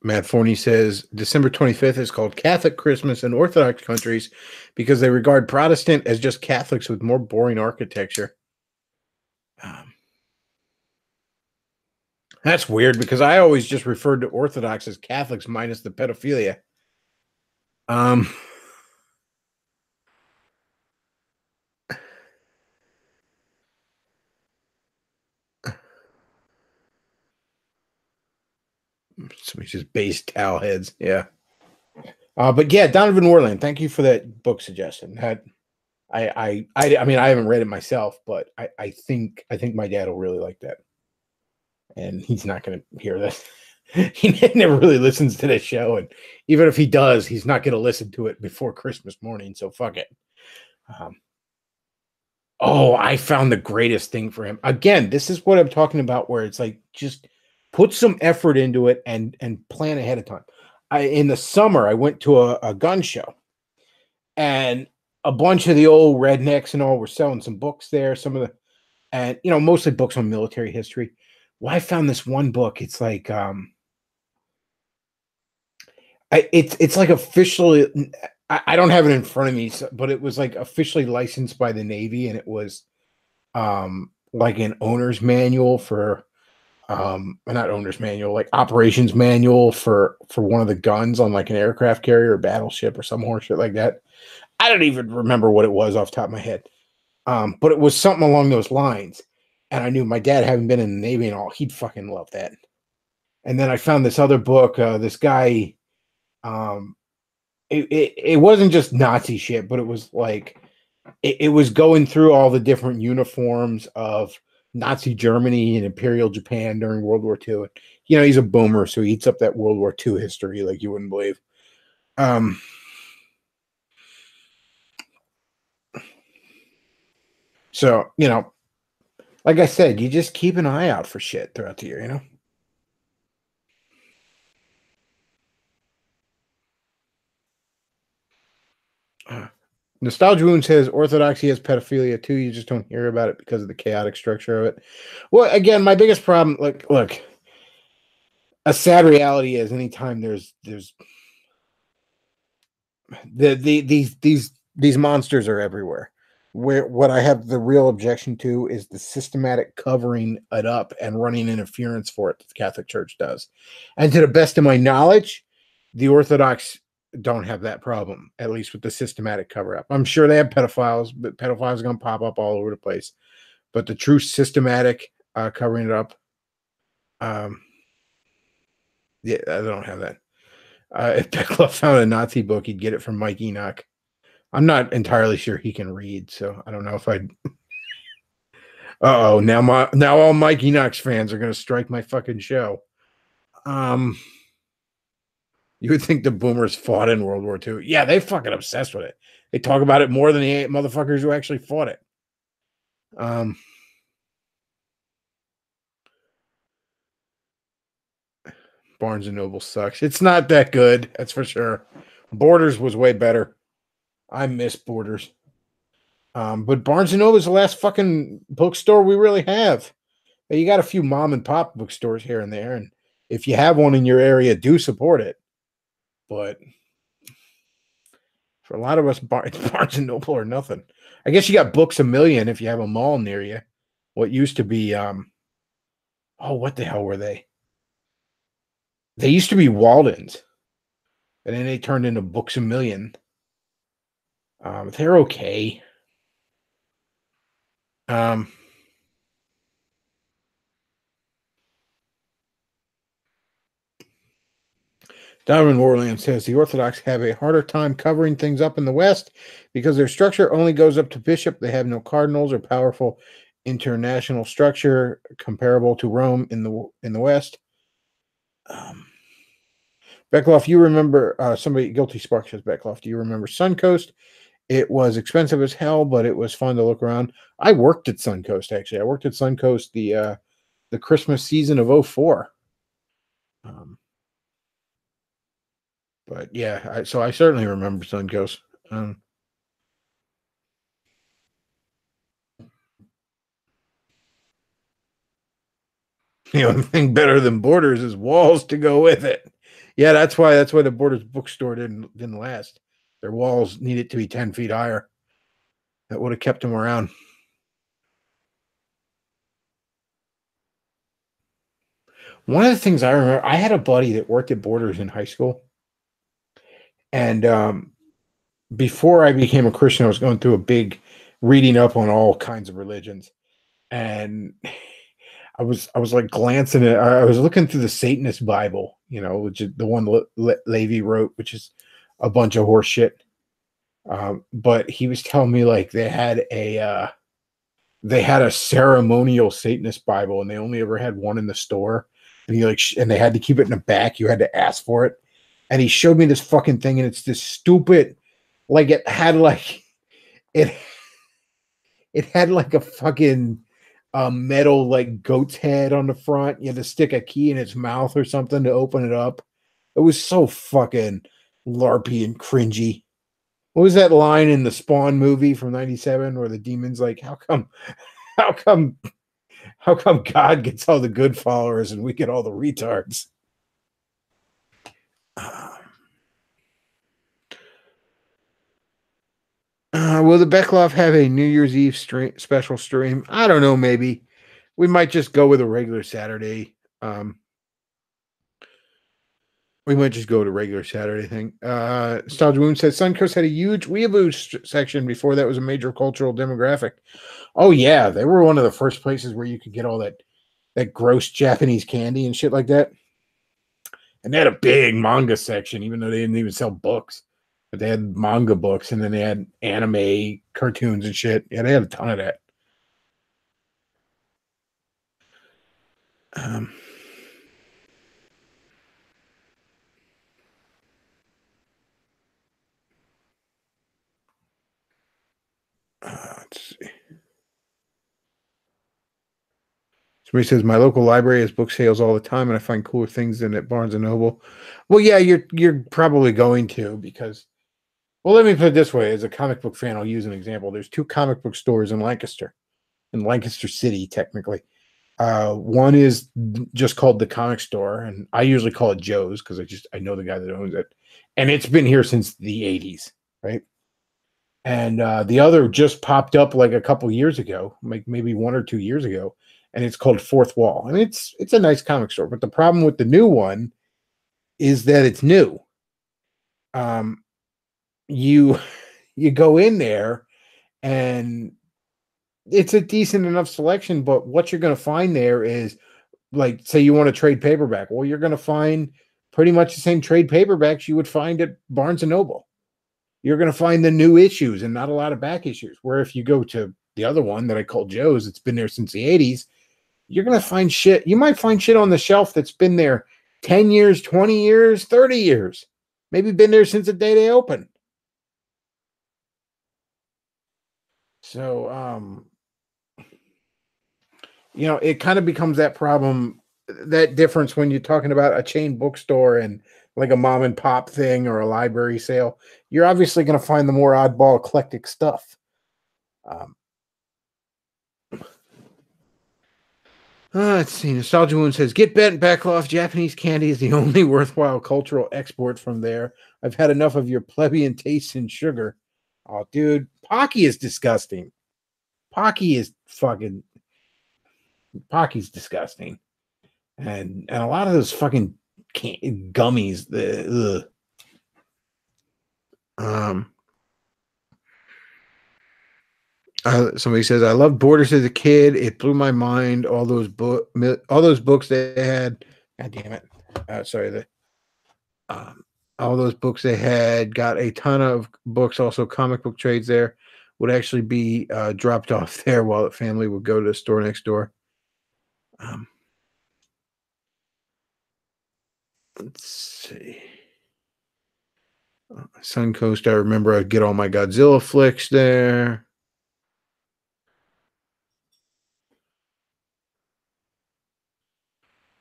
Matt Forney says December 25th is called Catholic Christmas in Orthodox countries because they regard Protestant as just Catholics with more boring architecture. That's weird because I always just referred to Orthodox as Catholics minus the pedophilia. Somebody just base towel heads. Yeah. But yeah, Donovan Warland, thank you for that book suggestion. That I mean, I haven't read it myself, but I think my dad will really like that. And he's not going to hear this. He never really listens to this show, and even if he does, he's not going to listen to it before Christmas morning. So fuck it. Oh, I found the greatest thing for him. Again, this is what I'm talking about, where it's like just put some effort into it and plan ahead of time. In the summer, I went to a gun show, and a bunch of the old rednecks and all were selling some books there. Some of the, and mostly books on military history. Well, I found this one book. It's like it's like officially. I don't have it in front of me, but it was like officially licensed by the Navy, and it was like an owner's manual for not owner's manual, like operations manual for one of the guns on like an aircraft carrier or battleship or some horse shit like that. I don't even remember what it was off the top of my head. But it was something along those lines. And I knew my dad, having been in the Navy and all, he'd fucking love that. And then I found this other book, this guy, it wasn't just Nazi shit, but it was like, it was going through all the different uniforms of Nazi Germany and Imperial Japan during World War II. He's a boomer, so he eats up that World War II history like you wouldn't believe. So, like I said, you just keep an eye out for shit throughout the year, Nostalgia Wound says Orthodoxy has pedophilia too. You just don't hear about it because of the chaotic structure of it. Well, again, my biggest problem, look, a sad reality is anytime there's these monsters are everywhere. Where what I have the real objection to is the systematic covering it up and running interference for it that the Catholic Church does. And to the best of my knowledge, the Orthodox don't have that problem, at least with the systematic cover up. I'm sure they have pedophiles, but pedophiles are going to pop up all over the place. But the true systematic covering it up, yeah, I don't have that. If Bechtloff found a Nazi book, he'd get it from Mike Enoch. I'm not entirely sure he can read, so I don't know if I'd. Oh, now all Mike Enoch's fans are going to strike my fucking show. You would think the boomers fought in World War II. Yeah, they fucking obsessed with it. They talk about it more than the motherfuckers who actually fought it. Barnes and Noble sucks. It's not that good, that's for sure. Borders was way better. I miss Borders. But Barnes and Noble is the last fucking bookstore we really have. You got a few mom and pop bookstores here and there, and if you have one in your area, do support it. But for a lot of us, Barnes and Noble or nothing. I guess you got Books A Million if you have a mall near you. What used to be, what the hell were they? They used to be Walden's, and then they turned into Books A Million. They're okay. Donovan Warland says the Orthodox have a harder time covering things up in the West because their structure only goes up to bishop. They have no cardinals or powerful international structure comparable to Rome in the West. Bechtloff, you remember somebody Guilty Spark says Bechtloff. Do you remember Suncoast? It was expensive as hell, but it was fun to look around. I worked at Suncoast actually. I worked at Suncoast the Christmas season of 04. But yeah, so I certainly remember Suncoast. The only thing better than Borders is walls to go with it. Yeah, that's why the Borders bookstore didn't last. Their walls needed to be 10 feet higher. That would have kept them around. One of the things I remember, I had a buddy that worked at Borders in high school, and before I became a Christian, I was going through a big reading up on all kinds of religions, and I was like glancing at. I was looking through the Satanist Bible, which is the one Levi wrote, which is a bunch of horse shit. But he was telling me like they had a ceremonial Satanist Bible, and they only ever had one in the store, and and they had to keep it in the back. You had to ask for it, and he showed me this fucking thing, and it's this stupid, like it had it had like a fucking metal like goat's head on the front. You had to stick a key in its mouth or something to open it up. It was so fucking larpy and cringy. What was that line in the Spawn movie from '97 where the demon's like, how come God gets all the good followers and we get all the retards? Will the Bechtloff have a New Year's Eve special stream? I don't know. Maybe we might just go with a regular Saturday. We might just go to regular Saturday thing. Nostalgia Moon says Suncoast had a huge weeaboo section before that was a major cultural demographic. Oh yeah, they were one of the first places where you could get all that gross Japanese candy and shit like that. And they had a big manga section, even though they didn't even sell books. But they had manga books, and then they had anime cartoons and shit. Yeah, they had a ton of that. Let's see. Somebody says my local library has book sales all the time, and I find cooler things than at Barnes and Noble. Well, yeah, you're probably going to because. Well, let me put it this way: as a comic book fan, I'll use an example. There's 2 comic book stores in Lancaster City, technically. One is just called the Comic Store, and I usually call it Joe's because I know the guy that owns it, and it's been here since the '80s, right? And the other just popped up like a couple years ago, like maybe 1 or 2 years ago, and it's called Fourth Wall, and it's a nice comic store. But the problem with the new one is that it's new. You you go in there and it's a decent enough selection, but what you're going to find there is like, say you want to trade paperback. Well, you're going to find pretty much the same trade paperbacks you would find at Barnes and Noble. You're going to find the new issues and not a lot of back issues. Where if you go to the other one that I call Joe's, it's been there since the '80s. You're going to find shit. You might find shit on the shelf that's been there 10 years, 20 years, 30 years. Maybe been there since the day they opened. So, it kind of becomes that problem, that difference when you're talking about a chain bookstore and like a mom and pop thing or a library sale. You're obviously going to find the more oddball, eclectic stuff. Let's see. Nostalgia Moon says, get bent, Bechtloff. Japanese candy is the only worthwhile cultural export from there. I've had enough of your plebeian taste in sugar. Oh, dude. Pocky is disgusting. Pocky's disgusting. And a lot of those fucking gummies. Somebody says, I loved Borders as a kid. It blew my mind. All those books they had. God damn it. Sorry. Um, all those books they had, got a ton of books, also comic book trades there, would actually be dropped off there while the family would go to the store next door. Um, let's see. Suncoast, I remember I'd get all my Godzilla flicks there.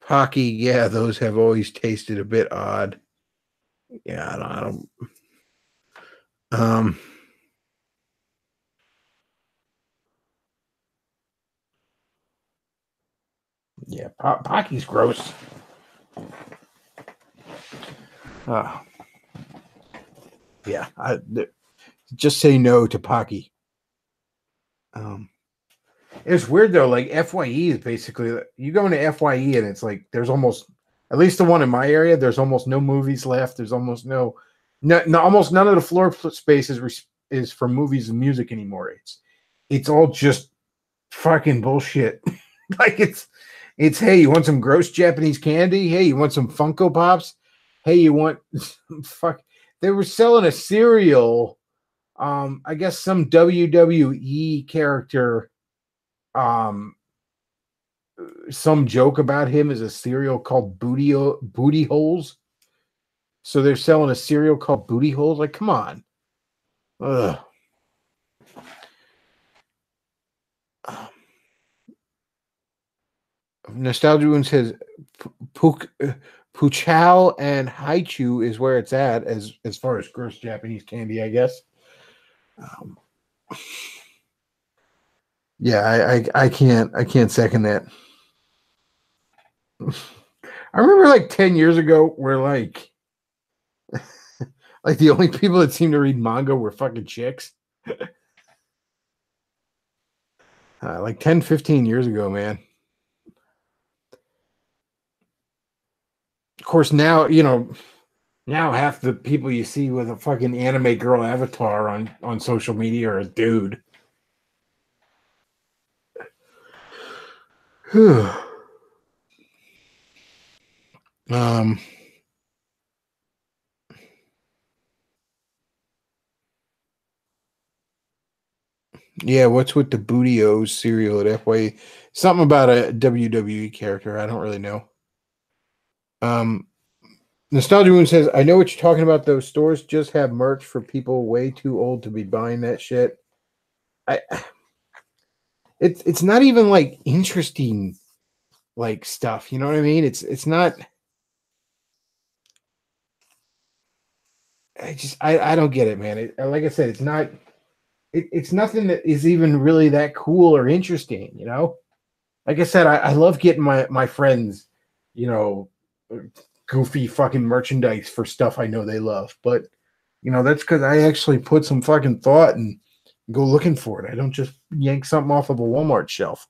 Pocky, yeah, those have always tasted a bit odd. Yeah, I don't um yeah, Pocky's gross. Uh, yeah, just say no to Pocky. It's weird though. Like FYE is basically, you go into FYE and it's like there's almost, at least the one in my area, there's almost no movies left. There's almost no, almost none of the floor space is for movies and music anymore. It's all just fucking bullshit. Like it's hey, you want some gross Japanese candy? Hey, you want some Funko Pops? Hey, you want fuck? They were selling a cereal. I guess some WWE character. Some joke about him is a cereal called Booty Holes. So they're selling a cereal called Booty Holes. Like, come on. Ugh. Nostalgia Wound says Puchao and Haichu is where it's at as far as gross Japanese candy, I guess. Yeah, I can't second that. I remember like 10 years ago where like like the only people that seemed to read manga were fucking chicks. Like 10, 15 years ago, man. Of course, now, now half the people you see with a fucking anime girl avatar on social media are a dude. um Yeah, what's with the Booty-O's cereal at FYE? Something about a WWE character. I don't really know. Nostalgia Moon says, I know what you're talking about. Those stores just have merch for people way too old to be buying that shit. It's not even like interesting like stuff. You know what I mean? It's not. I don't get it, man. Like I said, it's not. It's nothing that is even really that cool or interesting. Like I said, I love getting my friends, goofy fucking merchandise for stuff I know they love. But that's because I actually put some fucking thought and go looking for it. I don't just yank something off of a Walmart shelf.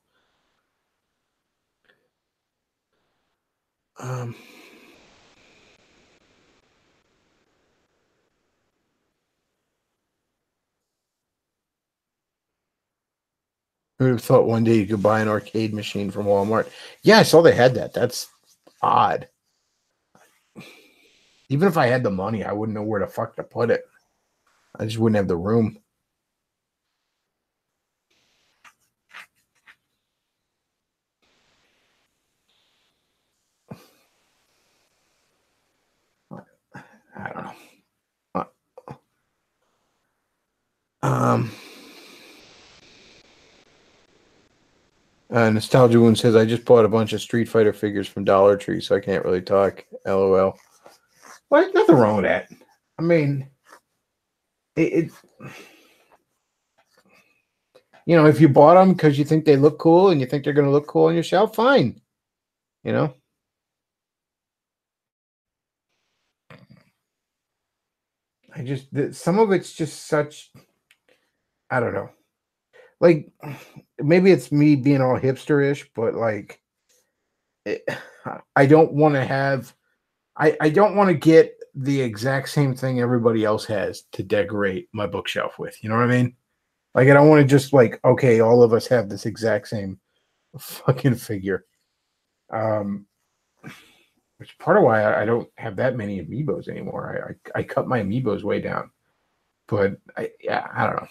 Who would have thought one day you could buy an arcade machine from Walmart? Yeah, I saw they had that. That's odd. Even if I had the money, I wouldn't know where the fuck to put it. I just wouldn't have the room. I don't know. Nostalgia Wound says, I just bought a bunch of Street Fighter figures from Dollar Tree, so I can't really talk. LOL. Well, nothing wrong with that. I mean, if you bought them because you think they look cool and you think they're going to look cool on your shelf, fine. Some of it's just such, I don't know. Like, maybe it's me being all hipster-ish, but like, I don't want to have, I don't want to get the exact same thing everybody else has to decorate my bookshelf with. You know what I mean? Like, I don't want to just like, okay, all of us have this exact same fucking figure. which is part of why I don't have that many amiibos anymore. I cut my amiibos way down. But I don't know.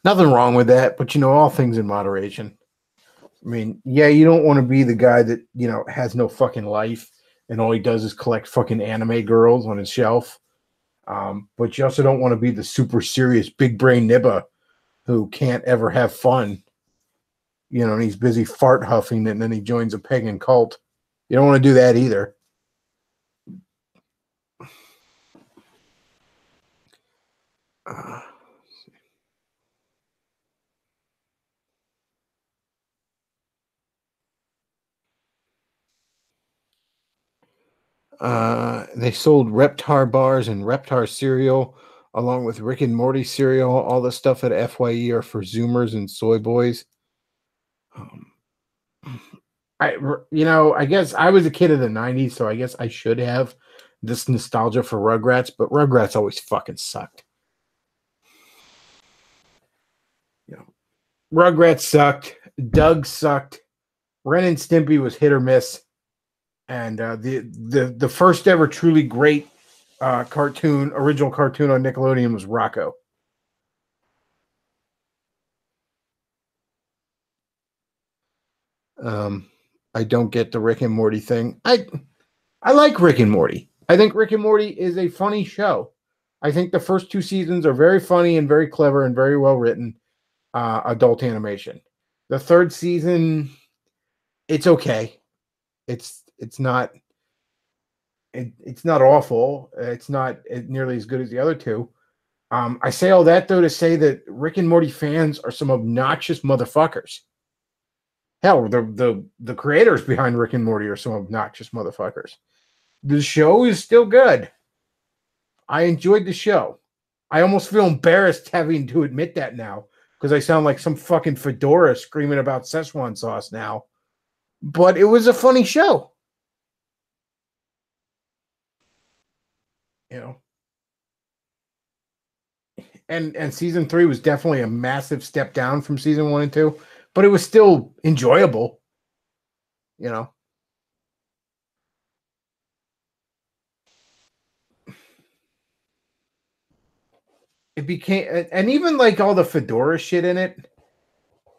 Nothing wrong with that, but all things in moderation. I mean, yeah, you don't want to be the guy that, has no fucking life and all he does is collect fucking anime girls on his shelf. But you also don't want to be the super serious big brain nibba who can't ever have fun. And he's busy fart huffing and then he joins a pagan cult. You don't want to do that either. They sold Reptar bars and Reptar cereal, along with Rick and Morty cereal. All the stuff at FYE are for Zoomers and soy boys. I guess I was a kid of the 90s, so I guess I should have this nostalgia for Rugrats, but Rugrats always fucking sucked. Rugrats sucked. Doug sucked. Ren and Stimpy was hit or miss. And the first ever truly great original cartoon on Nickelodeon was Rocco. I don't get the Rick and Morty thing. I like Rick and Morty. I think Rick and Morty is a funny show. I think the first 2 seasons are very funny and very clever and very well written adult animation. The 3rd season, it's okay. It's not awful. It's not nearly as good as the other 2. I say all that though to say that Rick and Morty fans are some obnoxious motherfuckers. Hell, the creators behind Rick and Morty are some obnoxious motherfuckers. The show is still good. I enjoyed the show. I almost feel embarrassed having to admit that now because I sound like some fucking fedora screaming about Szechuan sauce now. But it was a funny show. And season 3 was definitely a massive step down from season 1 and 2, but it was still enjoyable. It became, and even like all the fedora shit in it.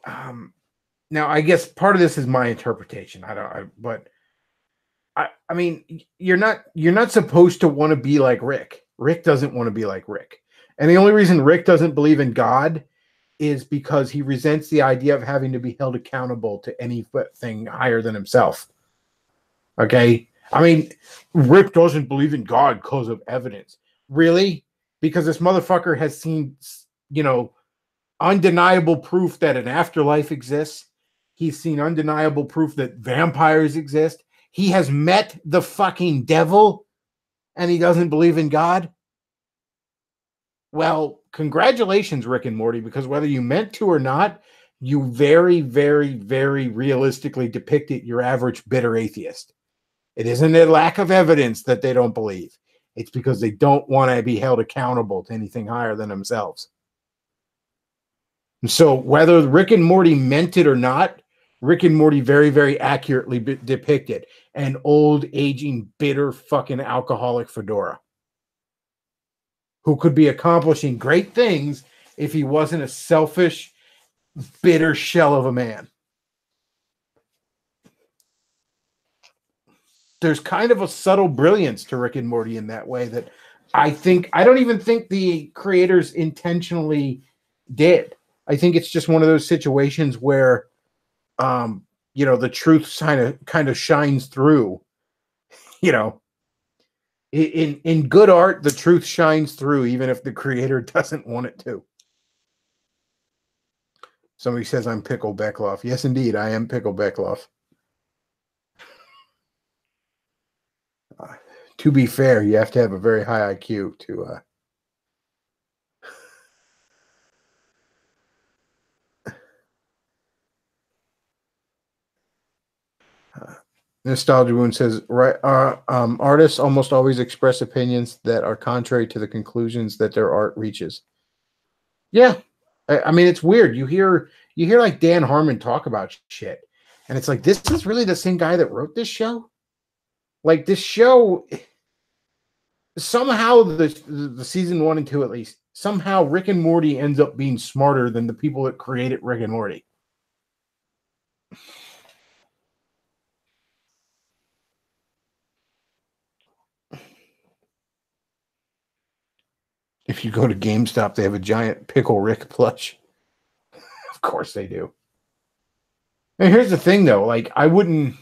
Now I guess part of this is my interpretation. I mean, you're not supposed to want to be like Rick. Rick doesn't want to be like Rick. And the only reason Rick doesn't believe in God is because he resents the idea of having to be held accountable to anything higher than himself. Okay? I mean, Rick doesn't believe in God because of evidence. Really? Because this motherfucker has seen, undeniable proof that an afterlife exists. He's seen undeniable proof that vampires exist. He has met the fucking devil and he doesn't believe in God. Well, congratulations, Rick and Morty, because whether you meant to or not, you very, very, very realistically depicted your average bitter atheist. It isn't a lack of evidence that they don't believe. It's because they don't want to be held accountable to anything higher than themselves. And so whether Rick and Morty meant it or not, Rick and Morty very, very accurately depicted an old, aging, bitter, fucking alcoholic fedora who could be accomplishing great things if he wasn't a selfish, bitter shell of a man. There's kind of a subtle brilliance to Rick and Morty in that way that I don't even think the creators intentionally did. I think it's just one of those situations where, the truth kind of shines through. In good art, the truth shines through, even if the creator doesn't want it to. Somebody says I'm Pickle Bechtloff. Yes, indeed, I am Pickle Bechtloff. To be fair, you have to have a very high IQ to. Nostalgia Wound says, right, artists almost always express opinions that are contrary to the conclusions that their art reaches. Yeah. I mean, it's weird. You hear like Dan Harmon talk about shit, and it's like, this is really the same guy that wrote this show? Like this show, somehow the season 1 and 2 at least, somehow Rick and Morty ends up being smarter than the people that created Rick and Morty. If you go to GameStop, they have a giant Pickle Rick plush. Of course they do. And here's the thing, though. Like, I wouldn't,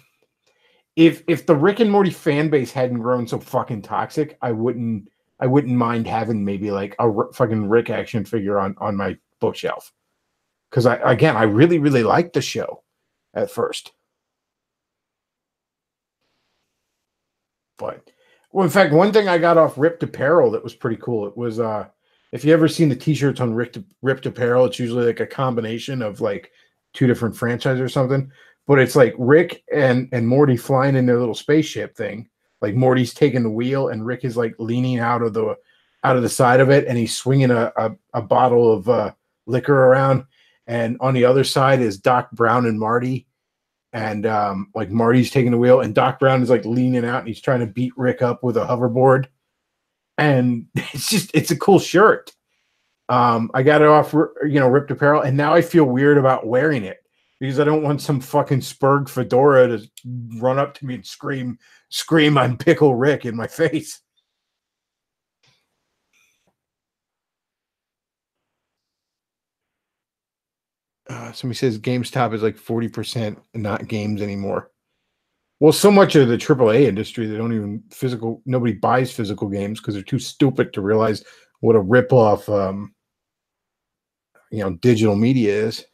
if the Rick and Morty fan base hadn't grown so fucking toxic, I wouldn't mind having maybe like a fucking Rick action figure on my bookshelf. Because I really, really liked the show at first. But, well, in fact, one thing I got off Ripped Apparel that was pretty cool. It was, if you ever seen the t-shirts on Ripped Apparel, it's usually like a combination of like 2 different franchises or something. But it's like Rick and Morty flying in their little spaceship thing. Like Morty's taking the wheel and Rick is like leaning out of the side of it, and he's swinging a bottle of liquor around. And on the other side is Doc Brown and Marty. And like Marty's taking the wheel, and Doc Brown is like leaning out, and he's trying to beat Rick up with a hoverboard. And it's a cool shirt. I got it off, Ripped Apparel, and now I feel weird about wearing it because I don't want some fucking Spurg fedora to run up to me and scream I'm Pickle Rick in my face. Somebody says GameStop is like 40% not games anymore. Well, so much of the AAA industry, they don't even nobody buys physical games because they're too stupid to realize what a ripoff, digital media is.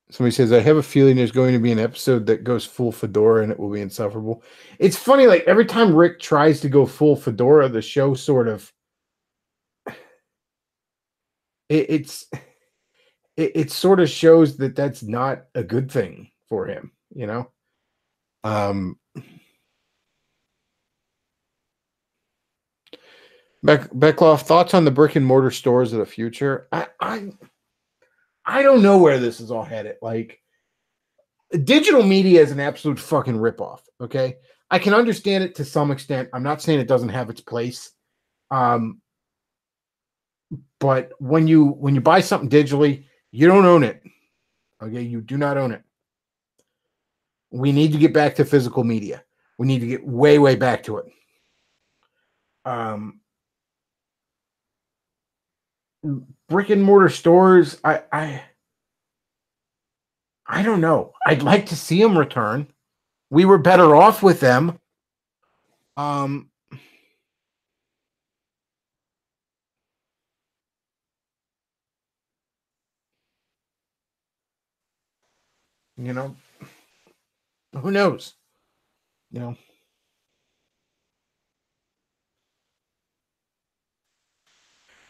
Somebody says, I have a feeling there's going to be an episode that goes full fedora and it will be insufferable. It's funny, like every time Rick tries to go full fedora, the show sort of it sort of shows that that's not a good thing for him, Bechtloff, thoughts on the brick and mortar stores of the future? I don't know where this is all headed. Like, digital media is an absolute fucking ripoff. Okay, I can understand it to some extent. I'm not saying it doesn't have its place. But when you buy something digitally, you don't own it. Okay, you do not own it. We need to get back to physical media. We need to get way, way back to it. Brick and mortar stores, I don't know. I'd like to see them return. We were better off with them. Who knows?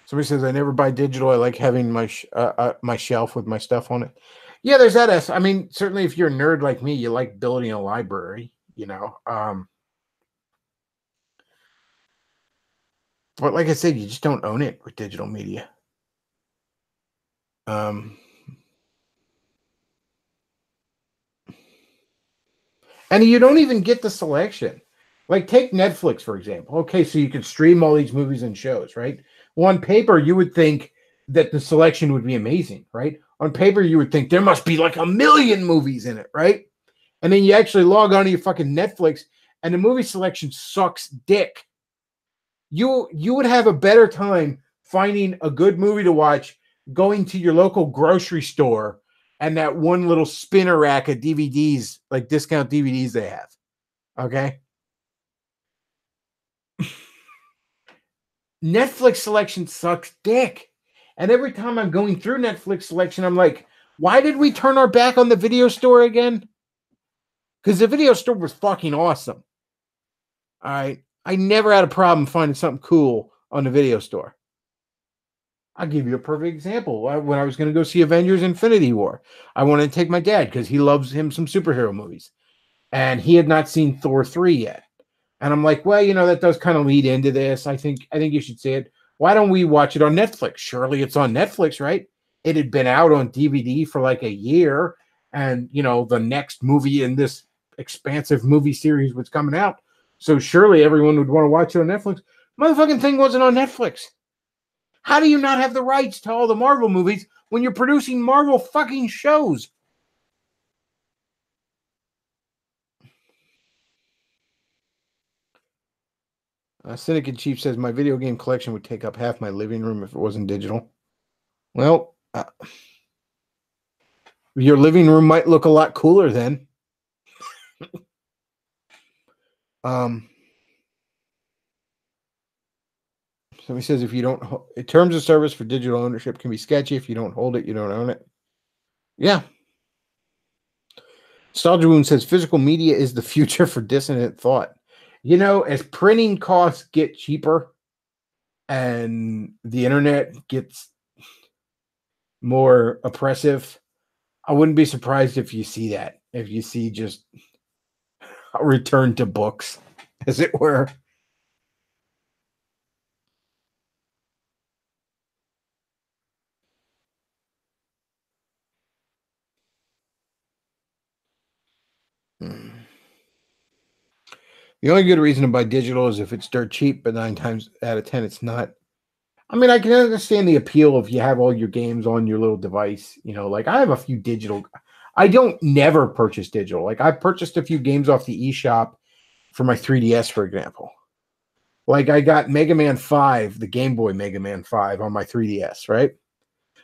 Somebody says I never buy digital. I like having my my shelf with my stuff on it. Yeah, there's that. I mean, certainly if you're a nerd like me, you like building a library. But like I said, you just don't own it with digital media. And you don't even get the selection. Like, take Netflix, for example. Okay, so you can stream all these movies and shows, right? Well, on paper, you would think that the selection would be amazing, right? On paper, you would think there must be like 1 million movies in it, right? And then you actually log on to your fucking Netflix, and the movie selection sucks dick. You would have a better time finding a good movie to watch going to your local grocery store and that one little spinner rack of DVDs, like discount DVDs they have. Okay? Netflix selection sucks dick. And every time I'm going through Netflix selection, I'm like, why did we turn our back on the video store again? Because the video store was fucking awesome. All right. I never had a problem finding something cool on the video store. I'll give you a perfect example. When I was going to go see Avengers Infinity War, I wanted to take my dad because he loves him some superhero movies. And he had not seen Thor 3 yet. And I'm like, well, that does kind of lead into this. I think you should see it. Why don't we watch it on Netflix? Surely it's on Netflix, right? It had been out on DVD for like a year, and the next movie in this expansive movie series was coming out. So surely everyone would want to watch it on Netflix. Motherfucking thing wasn't on Netflix. How do you not have the rights to all the Marvel movies when you're producing Marvel fucking shows? Cynic in Chief says, my video game collection would take up half my living room if it wasn't digital. Well, your living room might look a lot cooler then. Somebody says, if you don't, terms of service for digital ownership can be sketchy. If you don't hold it, you don't own it. Yeah. Nostalgia Wound says, physical media is the future for dissonant thought. As printing costs get cheaper and the internet gets more oppressive, I wouldn't be surprised if you see that. If you see just a return to books, as it were. The only good reason to buy digital is if it's dirt cheap, but 9 times out of 10, it's not. I mean, I can understand the appeal if you have all your games on your little device. Like I have a few digital. I don't never purchase digital. Like I purchased a few games off the eShop for my 3DS, for example. Like I got Mega Man 5, the Game Boy Mega Man 5 on my 3DS, right?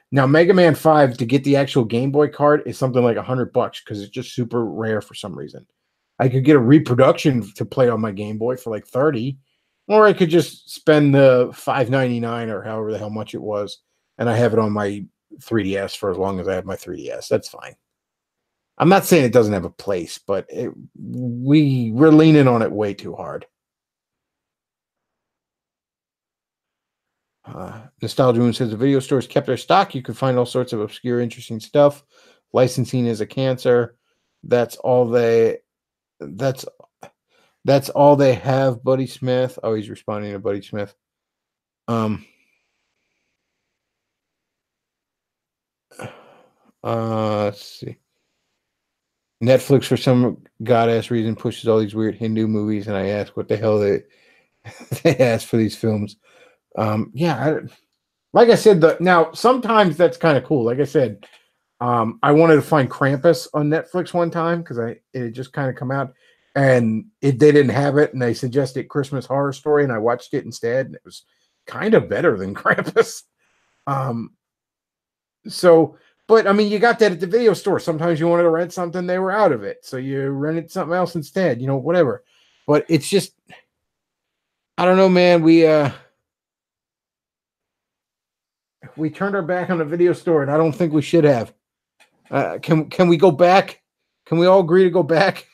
Now, Mega Man 5, to get the actual Game Boy card, is something like $100 because it's just super rare for some reason. I could get a reproduction to play on my Game Boy for like 30, or I could just spend the $5.99 or however the hell much it was, and I have it on my 3DS for as long as I have my 3DS. That's fine. I'm not saying it doesn't have a place, but we're leaning on it way too hard. Nostalgia Moon says the video stores kept their stock. You could find all sorts of obscure, interesting stuff. Licensing is a cancer. That's all they have. Buddy Smith. Oh, he's responding to Buddy Smith. Let's see. Netflix, for some god-ass reason, pushes all these weird Hindu movies, and I ask what the hell they ask for these films. Like I said, now sometimes that's kind of cool. Like I said, I wanted to find Krampus on Netflix one time because it had just kind of come out, and they didn't have it, and they suggested Christmas Horror Story, and I watched it instead, and it was kind of better than Krampus. But I mean, you got that at the video store. Sometimes you wanted to rent something, they were out of it, so you rented something else instead. Whatever. But it's just, I don't know, man. We turned our back on the video store, and I don't think we should have. Can we go back? Can we all agree to go back?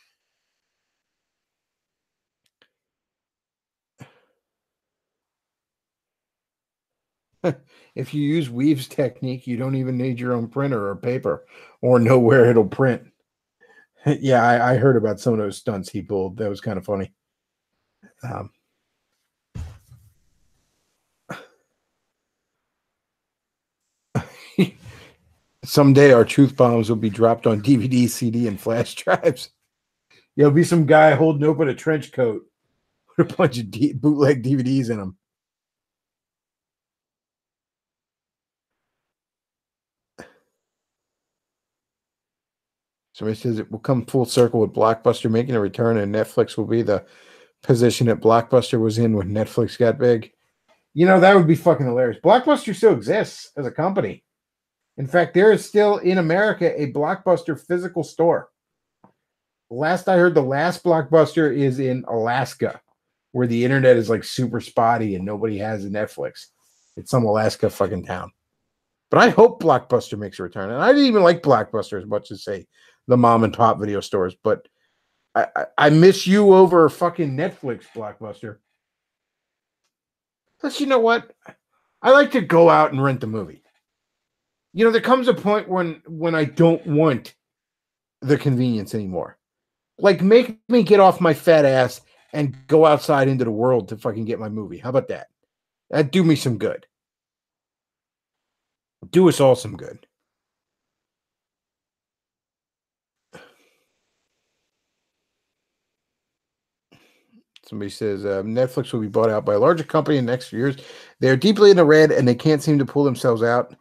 If you use Weave's technique, you don't even need your own printer or paper or know where it'll print. Yeah, I heard about some of those stunts he pulled. That was kind of funny. Someday our truth bombs will be dropped on DVD, CD, and flash drives. There'll be some guy holding open a trench coat with a bunch of bootleg DVDs in them. Somebody says it will come full circle with Blockbuster making a return, and Netflix will be the position that Blockbuster was in when Netflix got big. That would be fucking hilarious. Blockbuster still exists as a company. In fact, there is still in America a Blockbuster physical store. Last I heard, the last Blockbuster is in Alaska, where the internet is like super spotty and nobody has a Netflix. It's some Alaska fucking town. But I hope Blockbuster makes a return. And I didn't even like Blockbuster as much as, say, the mom and pop video stores. But I miss you over fucking Netflix, Blockbuster. Plus, you know what? I like to go out and rent the movie. There comes a point when I don't want the convenience anymore. Like, make me get off my fat ass and go outside into the world to fucking get my movie. How about that? That'd do me some good. Do us all some good. Somebody says Netflix will be bought out by a larger company in the next few years. They're deeply in the red and they can't seem to pull themselves out.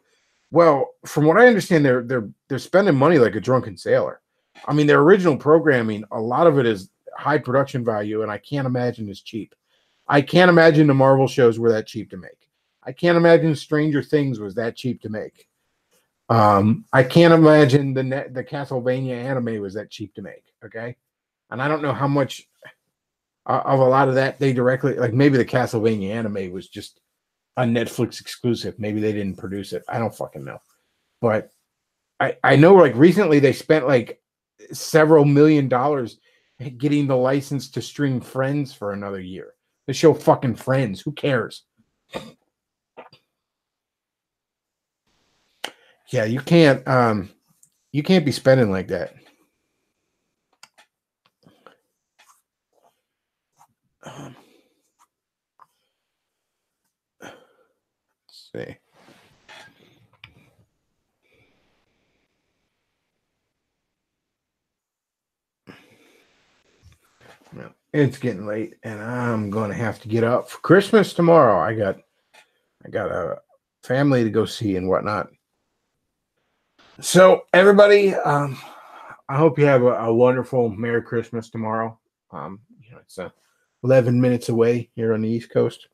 Well, from what I understand, they're spending money like a drunken sailor. I mean, their original programming, a lot of it is high production value, and I can't imagine it's cheap. I can't imagine the Marvel shows were that cheap to make. I can't imagine Stranger Things was that cheap to make. I can't imagine the Castlevania anime was that cheap to make. Okay, and I don't know how much of a lot of that they directly like. Maybe the Castlevania anime was just a Netflix exclusive. Maybe they didn't produce it. I don't fucking know. But I know like recently they spent like several $1,000,000 getting the license to stream Friends for another year. The show fucking Friends. Who cares? Yeah, you can't be spending like that. Let's see. Well, it's getting late, and I'm going to have to get up for Christmas tomorrow. I got a family to go see and whatnot. So everybody, I hope you have a wonderful Merry Christmas tomorrow. It's 11 minutes away here on the East Coast,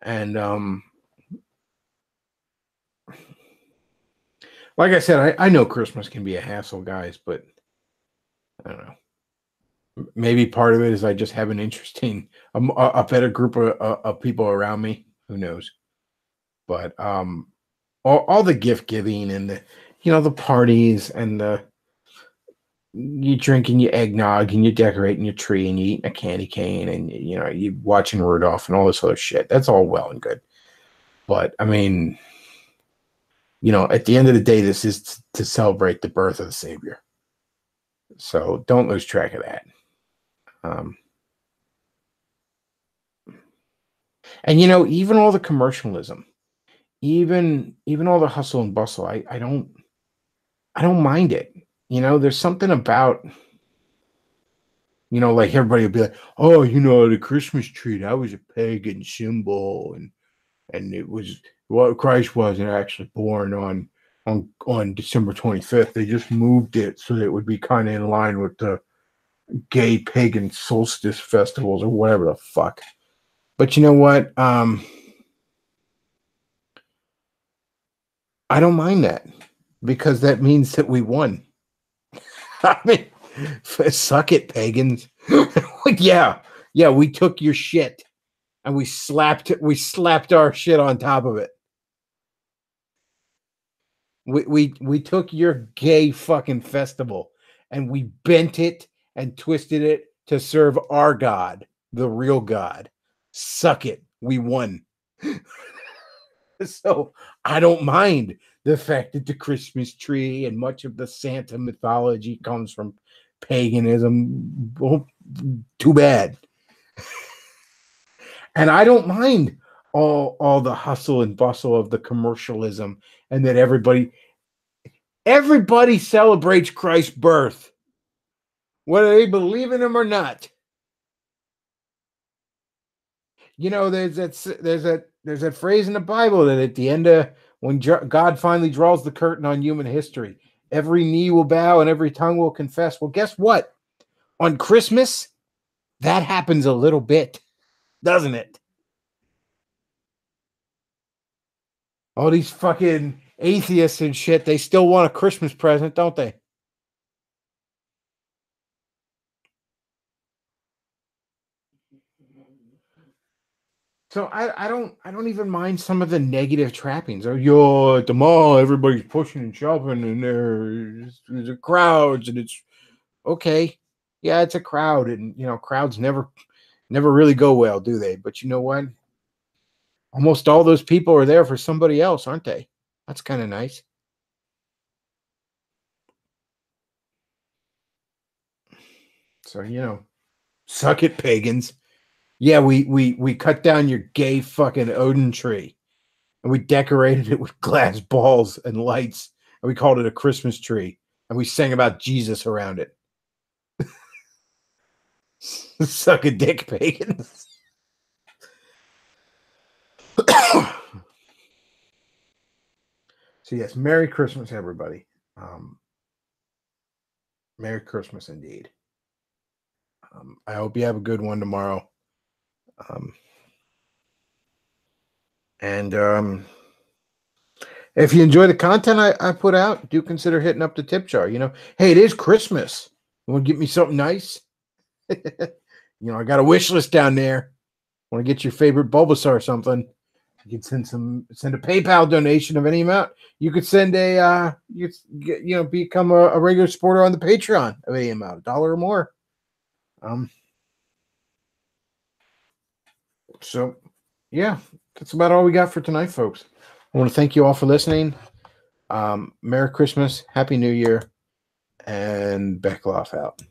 and like I said, I know Christmas can be a hassle, guys, but I don't know. Maybe part of it is I just have an interesting, a better group of people around me. Who knows? But all the gift giving and the parties and you drinking your eggnog and you decorating your tree and you eating a candy cane and you watching Rudolph and all this other shit. That's all well and good. But I mean, at the end of the day, this is to celebrate the birth of the Savior. So don't lose track of that. And even all the commercialism, even all the hustle and bustle, I don't mind it. There's something about like everybody would be like, oh, the Christmas tree, that was a pagan symbol, and it was Christ wasn't actually born on December 25th. They just moved it so that it would be kind of in line with the gay pagan solstice festivals or whatever the fuck. But you know what? I don't mind that because that means that we won. I mean, suck it, pagans. yeah, we took your shit and we slapped our shit on top of it. We took your gay fucking festival and we bent it and twisted it to serve our God, the real God. Suck it. We won. So I don't mind the fact that the Christmas tree and much of the Santa mythology comes from paganism. Well, too bad. And I don't mind all the hustle and bustle of the commercialism and that everybody celebrates Christ's birth, whether they believe in him or not. There's that phrase in the Bible that at the end of when God finally draws the curtain on human history, every knee will bow and every tongue will confess. Well, guess what? On Christmas, that happens a little bit, doesn't it? All these fucking atheists and shit, they still want a Christmas present, don't they? So I don't even mind some of the negative trappings. Oh, you're at the mall, everybody's pushing and shoving, and there's crowds, and it's okay. Yeah, it's a crowd, and crowds never really go well, do they? But you know what? Almost all those people are there for somebody else, aren't they? That's kind of nice. So suck it, pagans. Yeah, we cut down your gay fucking Odin tree, and we decorated it with glass balls and lights, and we called it a Christmas tree, and we sang about Jesus around it. Suck a dick, pagan. So yes, Merry Christmas, everybody. Merry Christmas indeed. I hope you have a good one tomorrow. And if you enjoy the content I put out, do consider hitting up the tip jar. You know, hey, it is Christmas. You want to get me something nice? You know, I got a wish list down there. Want to get your favorite Bulbasaur or something? You can send a PayPal donation of any amount. You could send become a regular supporter on the Patreon of any amount, $1 or more. So yeah, that's about all we got for tonight, folks. I want to thank you all for listening. Merry Christmas, Happy New Year, and Bechtloff out.